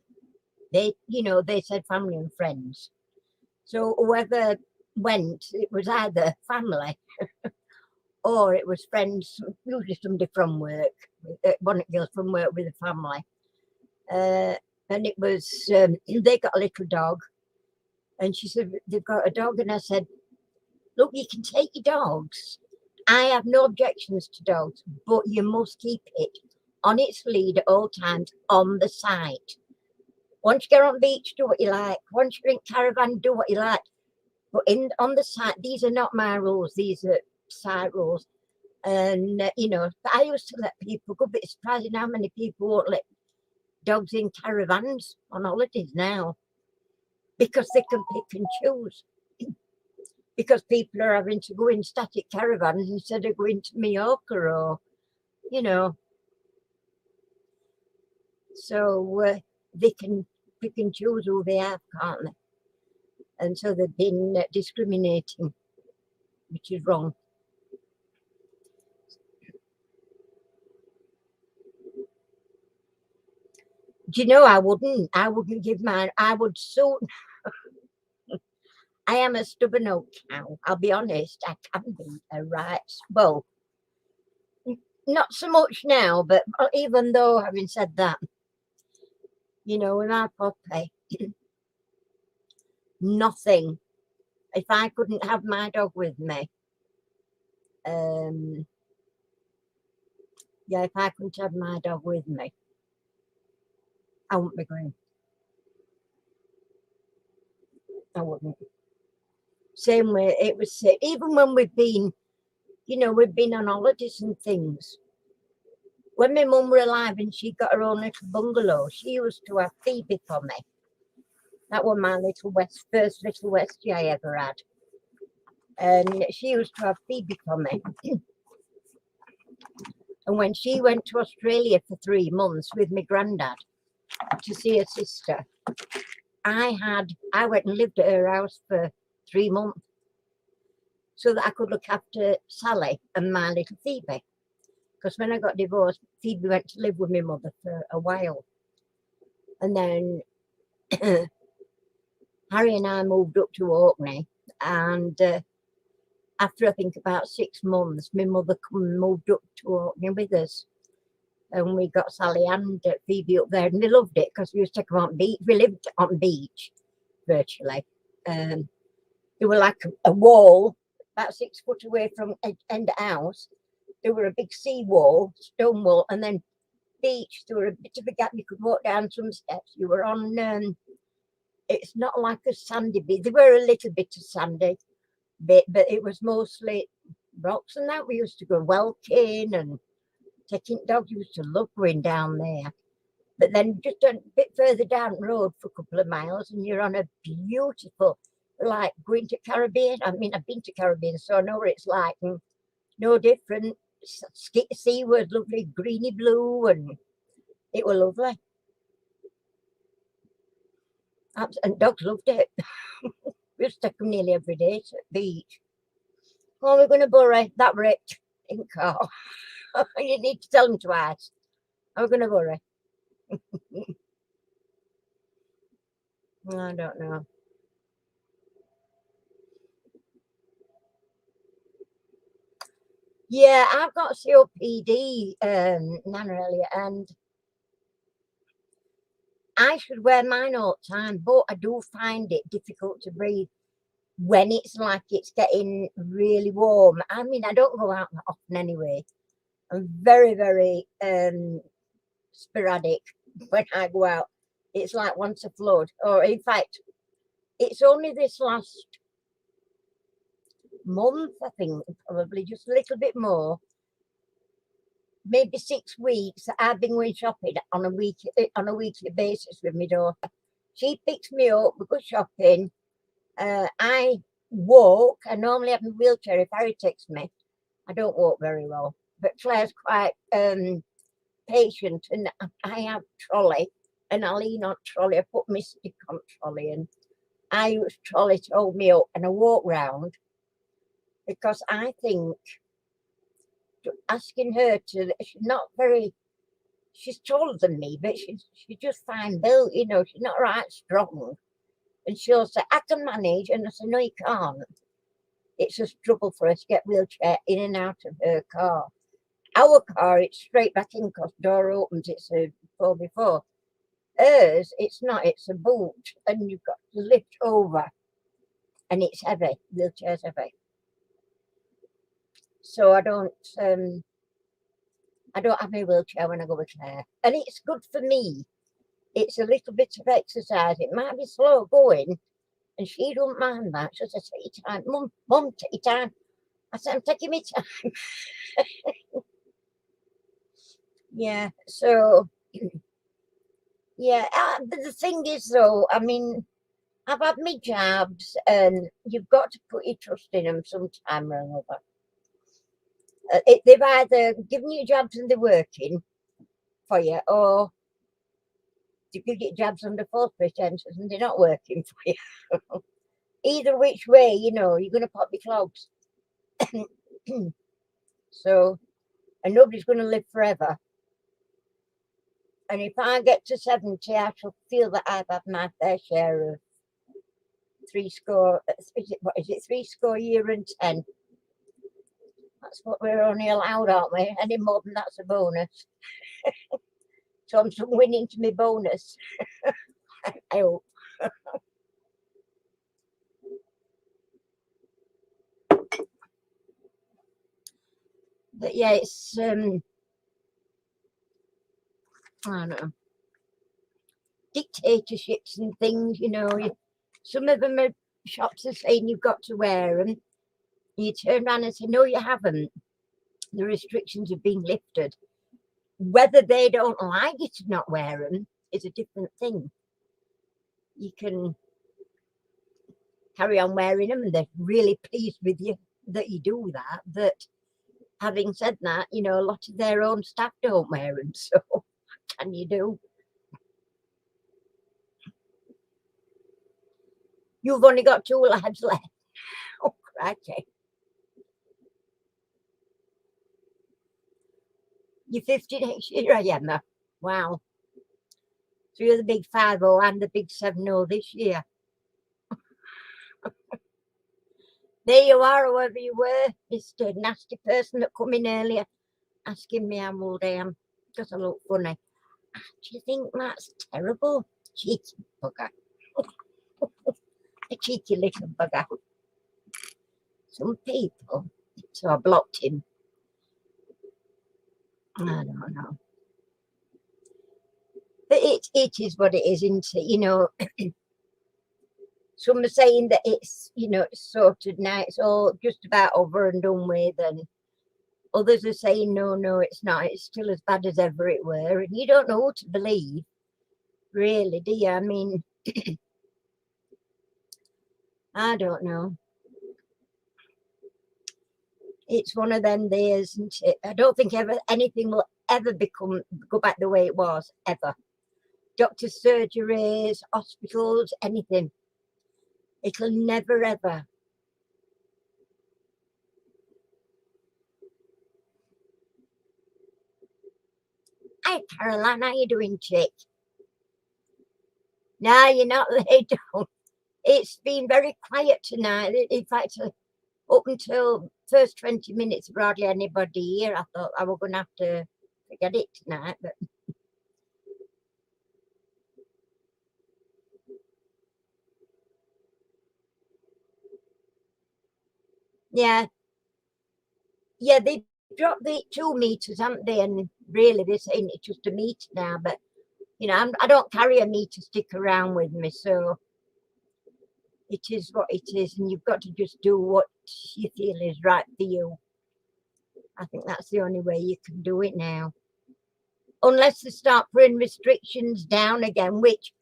They, you know, they said family and friends. So whoever went, it was either family or it was friends, usually somebody from work, one girl from work with a family. And it was, they got a little dog. And she said, they've got a dog. And I said, look, you can take your dogs. I have no objections to dogs, but you must keep it on its lead at all times on the site. Once you get on the beach, do what you like. Once you're in caravan, do what you like. But on the site, these are not my rules. These are site rules. And, you know, I used to let people go, but it's surprising how many people won't let dogs in caravans on holidays now. Because they can pick and choose. Because people are having to go in static caravans instead of going to Mallorca or, you know. So they can pick and choose who they have, can't they? And so they've been discriminating, which is wrong. Do you know, I wouldn't give mine. I would soon. I am a stubborn old cow. I'll be honest. I can be a right. Well, not so much now, but even though, having said that, you know, with our puppy, nothing. If I couldn't have my dog with me, yeah, if I couldn't have my dog with me, I wouldn't be going. I wouldn't. Same way it was, even when we've been, you know, we've been on holidays and things. When my mum were alive and she got her own little bungalow, she used to have Phoebe for me. That was my first little Westie I ever had. And she used to have Phoebe for me. And when she went to Australia for 3 months with my granddad to see her sister, I went and lived at her house for 3 months so that I could look after Sally and my little Phoebe. Because when I got divorced, Phoebe went to live with my mother for a while. And then Harry and I moved up to Orkney. And after I think about 6 months, my mother moved up to Orkney with us. And we got Sally and Phoebe up there. And they loved it because we used to take them on beach. We lived on beach, virtually. They were like a wall, about 6 foot away from end of house. There were a big sea wall, stone wall, and then beach. There were a bit of a gap. You could walk down some steps. You were on It's not like a sandy bit. There were a little bit of sandy bit, but it was mostly rocks and that. We used to go welking and taking dogs. Used to love going down there. But then just a bit further down the road for a couple of miles, and you're on a beautiful, like going to Caribbean. I mean, I've been to Caribbean, so I know what it's like. And no different. Sea was lovely, greeny blue, and it was lovely. And dogs loved it. We used to take them nearly every day to the beach. Oh, we're going to Bury. That were it in car. You need to tell them twice. I'm going to Bury. I don't know. Yeah, I've got COPD, Nana Elliot, and I should wear mine all the time, but I do find it difficult to breathe when it's like it's getting really warm. I mean, I don't go out that often anyway. I'm very, very sporadic when I go out. It's like once a flood, or in fact, it's only this last month, I think, probably just a little bit more, maybe 6 weeks, that I've been going shopping on a weekly basis with my daughter. She picks me up, we go shopping. I walk. I normally have my wheelchair if Harry takes me. I don't walk very well, but Claire's quite patient, and I have trolley, and I lean on trolley. I put my stick on trolley, and I use trolley to hold me up, and I walk round, because I think asking her to, she's taller than me, but she's just fine built, she's not right strong. And she'll say, I can manage, and I say, no, you can't. It's a struggle for her to get wheelchair in and out of her car. Our car, it's straight back in because door opens, it's a 4x4. Hers, it's not, it's a boot, and you've got to lift over, and it's heavy, wheelchair's heavy. So I don't have my wheelchair when I go with Claire, and it's good for me. It's a little bit of exercise. It might be slow going, and she don't mind that. She says, take your time, mum, take your time. I said, I'm taking my time. Yeah, so yeah, but the thing is though, I mean, I've had my jabs, and you've got to put your trust in them sometime or another. They've either given you jabs and they're working for you, or you could get jabs under false pretenses and they're not working for you. Either which way, you're going to pop your clogs. So, and nobody's going to live forever. And if I get to 70, I shall feel that I've had my fair share of 3 year and 10. That's what we're only allowed, aren't we? Any more than that's a bonus. So I'm winning to my bonus. I hope. But yeah, it's I don't know, dictatorships and things. Some of them are shops are saying you've got to wear them. You turn around and say, no, you haven't. The restrictions have been lifted. Whether they don't like you to not wear them is a different thing. You can carry on wearing them, and they're really pleased with you that you do that. But having said that, a lot of their own staff don't wear them. So what can you do? You've only got 2 lads left. Oh, crikey. You're 50 next year, I am. Wow. So you're the big 5-0 and the big 7-0 this year. There you are, whoever you were, Mr. Nasty person that come in earlier, asking me how old I am because I look funny. Do you think that's terrible? Cheeky bugger. A cheeky little bugger. Some people. So I blocked him. I don't know. But it is what it is, isn't it? Some are saying that it's, you know, it's sorted now, it's all just about over and done with, and others are saying, no, no, it's not, it's still as bad as ever it were, and you don't know what to believe, really, do you? I mean, I don't know. It's one of them days, isn't it? I don't think anything will ever go back the way it was, ever. Doctors' surgeries, hospitals, anything. It'll never, ever. Hi, Caroline, how you doing, chick? No, you're not laid down. It's been very quiet tonight. In fact, up until first 20 minutes, hardly anybody here. I thought I was going to have to forget it tonight, but yeah, yeah, they dropped the 2 meters, haven't they? And really, they're saying it's just a meter now. But you know, I don't carry a meter stick around with me, so it is what it is, and you've got to just do what you feel is right for you. I think that's the only way you can do it now, unless they start putting restrictions down again, which,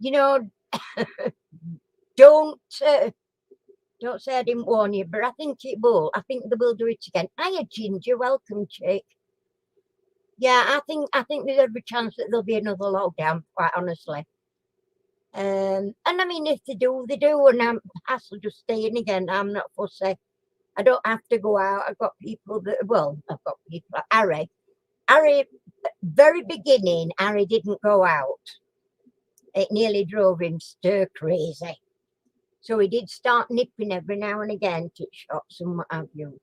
you know, don't don't say I didn't warn you, but I think it will. I think they will do it again. Hiya, Ginger. Welcome, chick. Yeah, I think there's every chance that there'll be another lockdown, quite honestly. And I mean, if they do, they do, and I'll just stay in again. I'm not fussy. I don't have to go out. I've got people that, well, I've got people. Harry, very beginning, Harry didn't go out. It nearly drove him stir crazy. So he did start nipping every now and again to shops and what have you.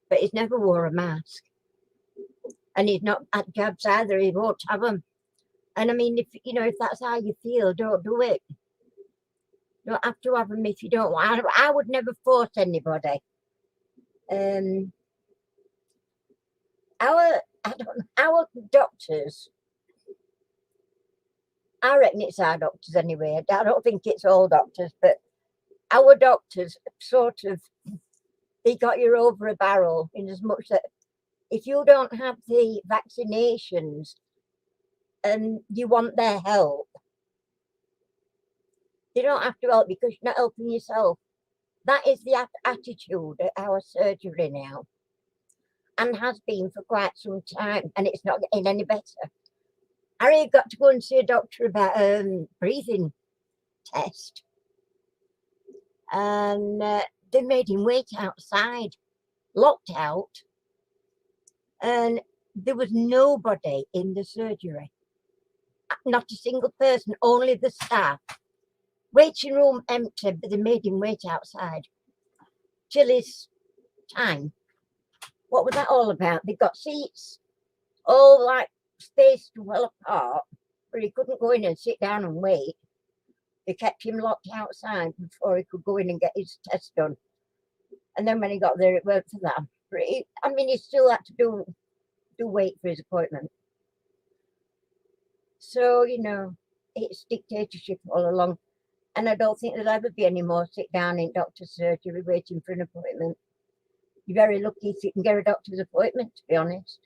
But he's never wore a mask. And he's not had jabs either. He won't have them. And I mean, if you know, if that's how you feel, don't do it. You don't have to have them if you don't want. I would never force anybody. Um, our doctors. I reckon it's our doctors anyway. I don't think it's all doctors, but our doctors sort of, they got you over a barrel in as much that if you don't have the vaccinations and you want their help, you don't have to help because you're not helping yourself. That is the attitude at our surgery now, and has been for quite some time, and it's not getting any better. Harry got to go and see a doctor about a breathing test, and they made him wait outside, locked out, and there was nobody in the surgery, not a single person, only the staff. Waiting room empty, but they made him wait outside till his time. What was that all about? They got seats all like spaced well apart, where he couldn't go in and sit down and wait. They kept him locked outside before he could go in and get his test done. And then when he got there, it worked for that. But I mean, he still had to do wait for his appointment. So, you know, it's dictatorship all along. And I don't think there'll ever be any more sit down in doctor's surgery waiting for an appointment. You're very lucky if you can get a doctor's appointment, to be honest.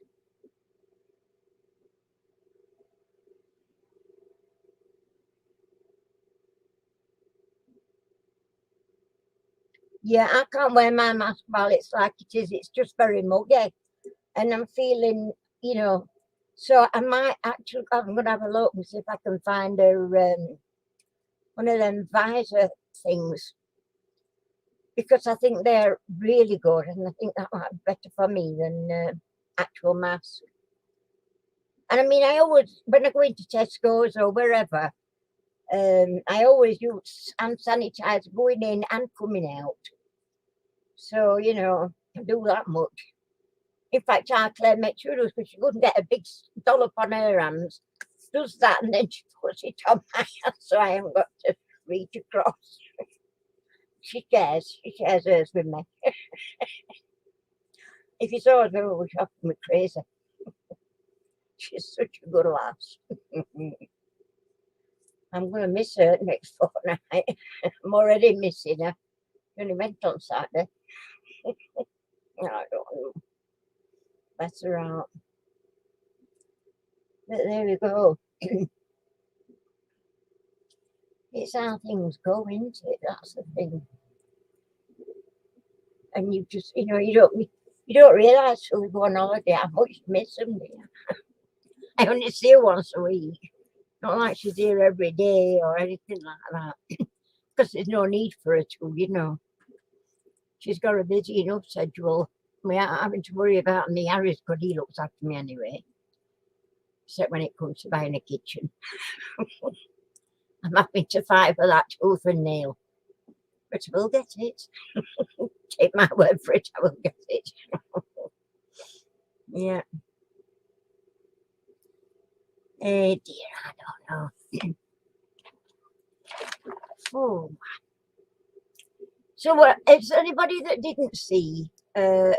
Yeah, I can't wear my mask while it's like it is. It's just very muggy. And I'm feeling, you know, so I might actually, I'm going to have a look and see if I can find one of them visor things, because I think they're really good, and I think that might be better for me than actual masks. And I mean, I always, when I go into Tesco's or wherever, I always use hand sanitizer going in and coming out. So, you know, I do that much. In fact, our Claire makes sure because she couldn't get a big dollop on her hands, does that, and then she puts it on my hands so I haven't got to reach across. She shares hers with me. If you saw her go, we're shopping me crazy. She's such a good lass. I'm going to miss her next fortnight. I'm already missing her. She only went on Saturday. I don't know. Bless her out. But there we go. It's how things go, isn't it? That's the thing. And you just, you don't realise till we go on holiday how much you miss them. I only see her once a week. Not like she's here every day or anything like that. Because there's no need for her to. She's got a busy enough schedule. We aren't having to worry about me. Harry's good, he looks after me anyway. Except when it comes to buying a kitchen. I'm having to fight for that tooth and nail. But I will get it. Take my word for it, I will get it. Yeah. Dear, I don't know. Oh. So, is anybody that didn't see the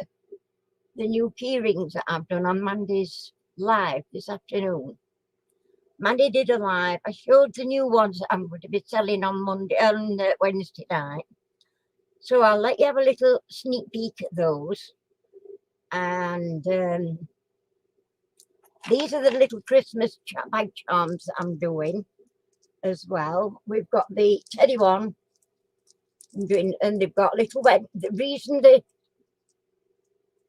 new key rings that I've done on Mandy's live this afternoon? Mandy did a live. I showed the new ones that I'm going to be selling on Wednesday night. So I'll let you have a little sneak peek at those. And these are the little Christmas bag charms that I'm doing as well. We've got the teddy one. I'm doing, and they've got little the reason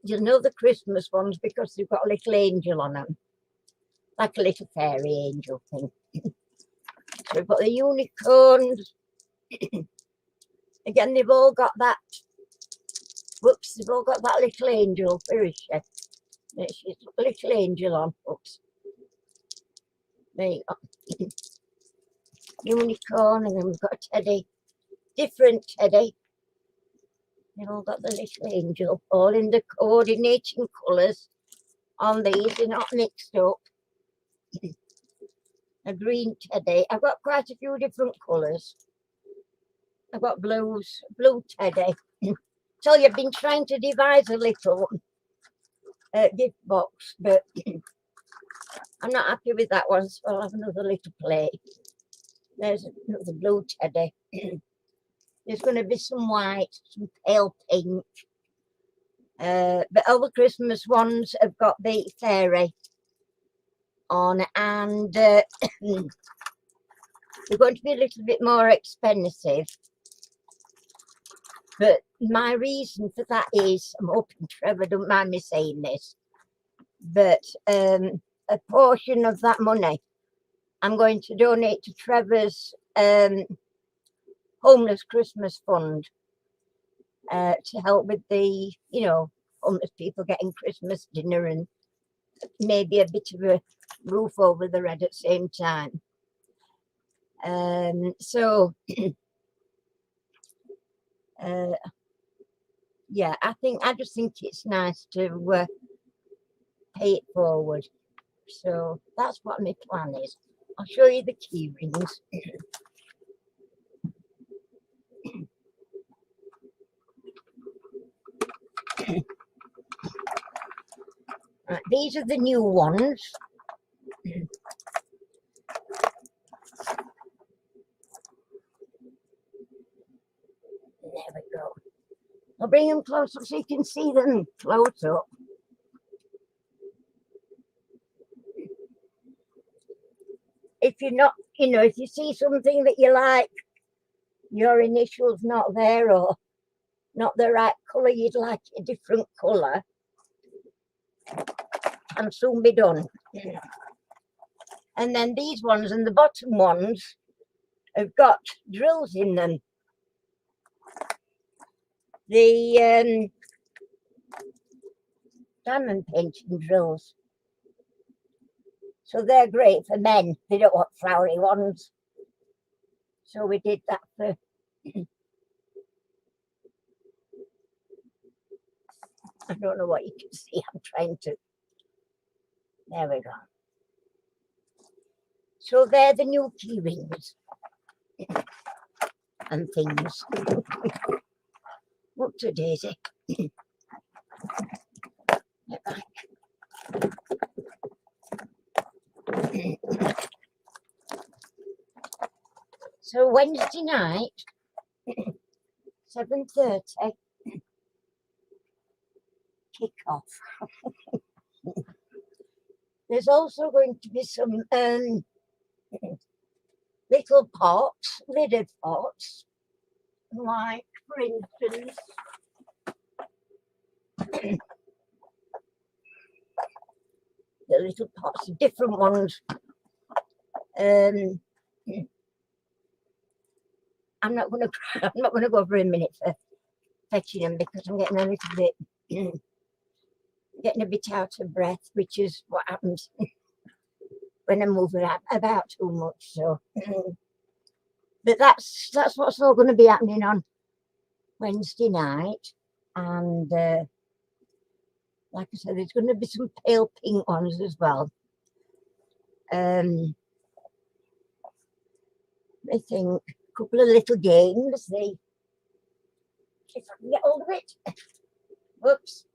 you'll know the Christmas ones because they've got a little angel on them. Like a little fairy angel thing. So we've got the unicorns. Again, they've all got that. Whoops, they've all got that little angel. Where is she? She's a little angel on. Whoops. There you go. Unicorn, and then we've got a teddy. Different teddy. They've all got the little angel, all in the coordinating colours on these. They're not mixed up. A green teddy. I've got quite a few different colours. I've got blue teddy. So you've been trying to devise a little gift box, but I'm not happy with that one, so I'll have another little play. There's another blue teddy. There's going to be some white, some pale pink. But all the Christmas ones have got the fairy on, and they're going to be a little bit more expensive. But my reason for that is, I'm hoping Trevor don't mind me saying this, but a portion of that money I'm going to donate to Trevor's homeless Christmas fund to help with the, homeless people getting Christmas dinner and maybe a bit of a roof over their head at the same time. So yeah, I just think it's nice to pay it forward. So that's what my plan is. I'll show you the key rings. Right, these are the new ones. There we go. I'll bring them closer so you can see them close up. If you're not, if you see something that you like, your initials not there or not the right colour, you'd like a different colour, can soon be done. And then these ones and the bottom ones have got drills in them. The diamond painting drills. So they're great for men. They don't want flowery ones. So we did that for I don't know what you can see. I'm trying to. There we go. So they're the new key rings and things. What's a daisy? Get back. So Wednesday night, 7:30, kick off. There's also going to be some little pots, lidded pots, like, for instance, the little pots, different ones. I'm not going to go for a minute for fetching them because I'm getting a little bit, getting a bit out of breath, which is what happens when I'm moving about too much. So, but that's what's all going to be happening on Wednesday night, and like I said, there's going to be some pale pink ones as well. I think a couple of little games. If I can get hold of it. Whoops.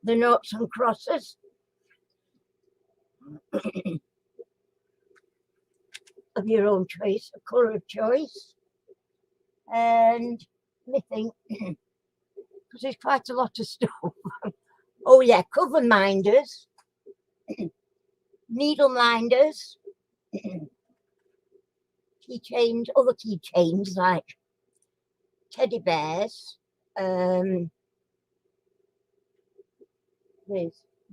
The noughts and crosses. Of your own choice, a colour of choice. And I think, because there's quite a lot of stuff. Oh yeah, cover minders, needle minders, keychains, other keychains like teddy bears. There's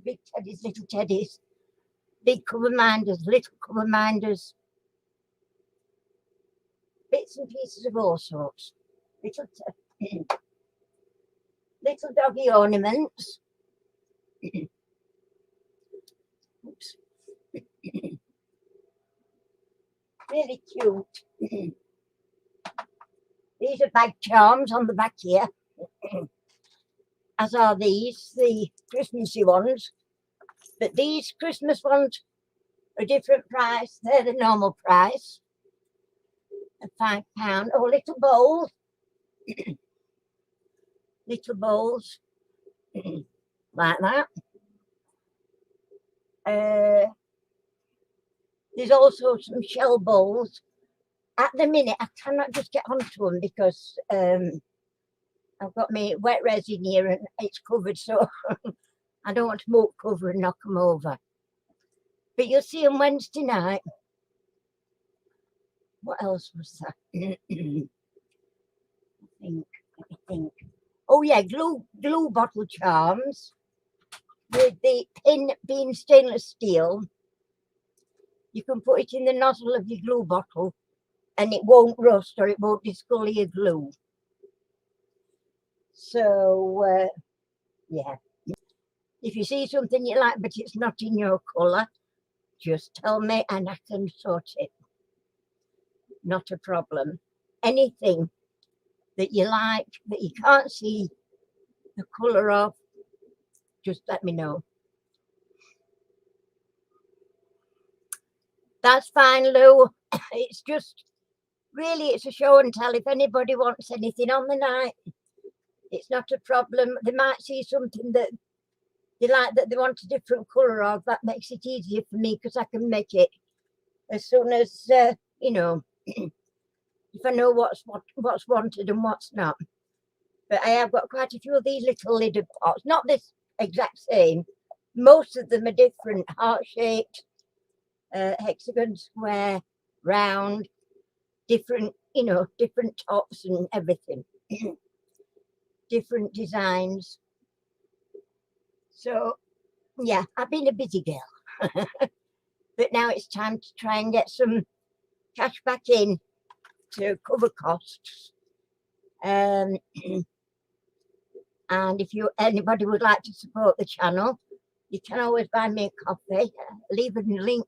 big teddies, little teddies, big cover minders, little cover minders, bits and pieces of all sorts. Little doggy ornaments. Oops. Really cute. These are bag charms on the back here, as are these, the Christmassy ones. But these Christmas ones are a different price. They're the normal price of £5. Oh, little bowls. Little bowls like that. There's also some shell bowls. At the minute, I cannot just get onto them because I've got my wet resin here and it's covered, so I don't want to smoke cover and knock them over. But you'll see them Wednesday night. What else was that? Let me think. Oh yeah, glue bottle charms with the pin being stainless steel. You can put it in the nozzle of your glue bottle and it won't rust or it won't discolor your glue. So yeah, if you see something you like but it's not in your colour, just tell me and I can sort it. Not a problem. Anything that you like that you can't see the colour of, just let me know. That's fine, Lou. It's just really, it's a show and tell. If anybody wants anything on the night, it's not a problem. They might see something that they like that they want a different colour of. That makes it easier for me because I can make it as soon as you know, if I know what's wanted and what's not. But I have got quite a few of these little lidded pots. Not this exact same. Most of them are different, heart-shaped, hexagon, square, round, different, you know, different tops and everything. Different designs. So yeah, I've been a busy girl. But now it's time to try and get some cash back in to cover costs. And if anybody would like to support the channel, you can always buy me a coffee. Leave a link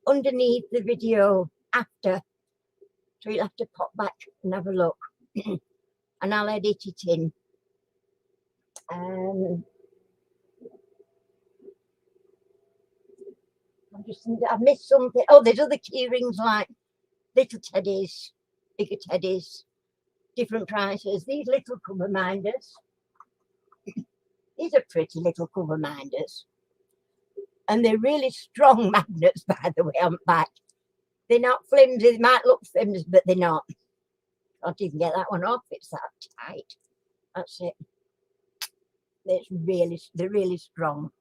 underneath the video after, so you'll have to pop back and have a look. And I'll edit it in. I've missed something. Oh, there's other key rings like little teddies, bigger teddies, different prices. These little cover minders. These are pretty little cover minders. And they're really strong magnets, by the way, on the back. They're not flimsy. They might look flimsy, but they're not. Can't even get that one off. It's that tight. That's it. They're really strong.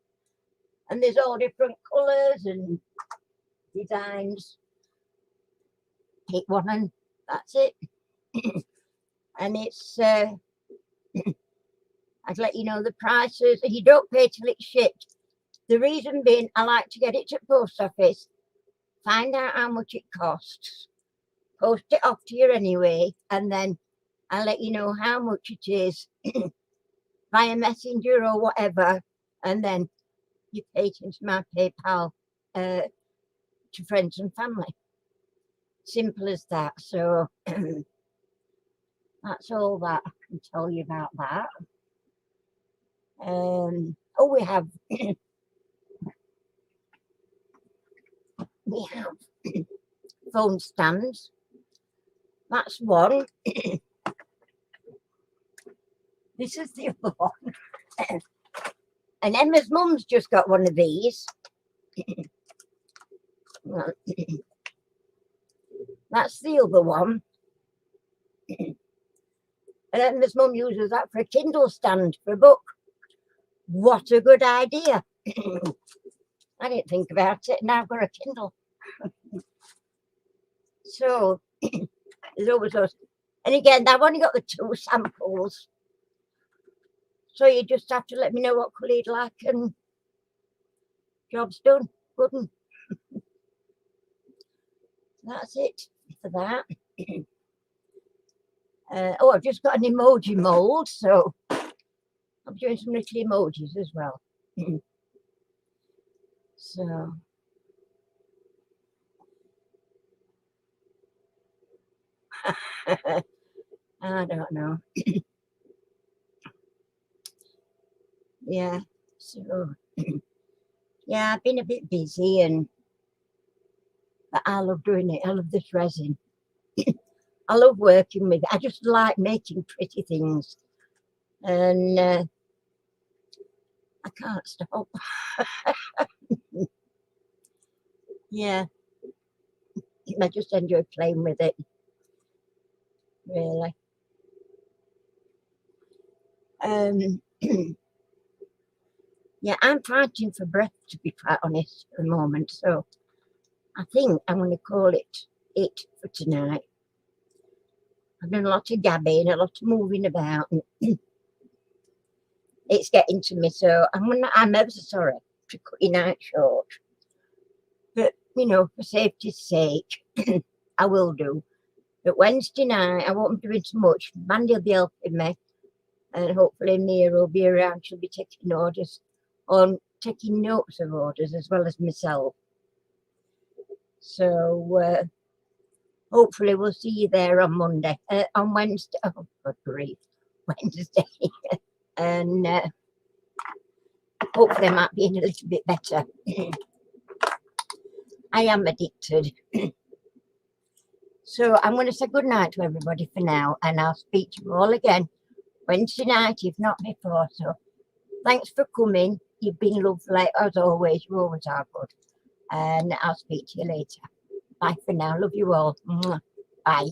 And there's all different colours and designs. Pick one and that's it. And it's I'd let you know the prices, and you don't pay till it's shipped. The reason being, I like to get it to post office, find out how much it costs, post it off to you anyway, and then I'll let you know how much it is via messenger or whatever, and then you pay it into my PayPal to friends and family. Simple as that. So that's all that I can tell you about that. We have phone stands. That's one. This is the other one. And Emma's mum's just got one of these. That's the other one. And Emma's mum uses that for a Kindle stand for a book. What a good idea. I didn't think about it. Now I've got a Kindle. So there's always those. And again, I've only got the 2 samples. So you just have to let me know what colour you'd like and job's done. Good. That's it for that. I've just got an emoji mould, so I'm doing some little emojis as well. So I don't know. Yeah, so yeah, I've been a bit busy, but I love doing it. I love this resin. I love working with it. I just like making pretty things, and I can't stop. Yeah, I just enjoy playing with it, really. Yeah, I'm fighting for breath, to be quite honest, at the moment. So I think I'm going to call it for tonight. I've done a lot of gabbing, a lot of moving about. And it's getting to me, so I'm ever so sorry to cut your night short. But, for safety's sake, I will do. But Wednesday night, I won't be doing too much. Mandy will be helping me. And hopefully Mia will be around. She'll be taking orders, or taking notes of orders, as well as myself. So hopefully we'll see you there on Monday, on Wednesday. Oh, good grief, Wednesday. And hopefully I might be in a little bit better. I am addicted. So I'm going to say good night to everybody for now, and I'll speak to you all again Wednesday night, if not before. So thanks for coming. You've been lovely, as always. You always are good. And I'll speak to you later. Bye for now. Love you all. Bye.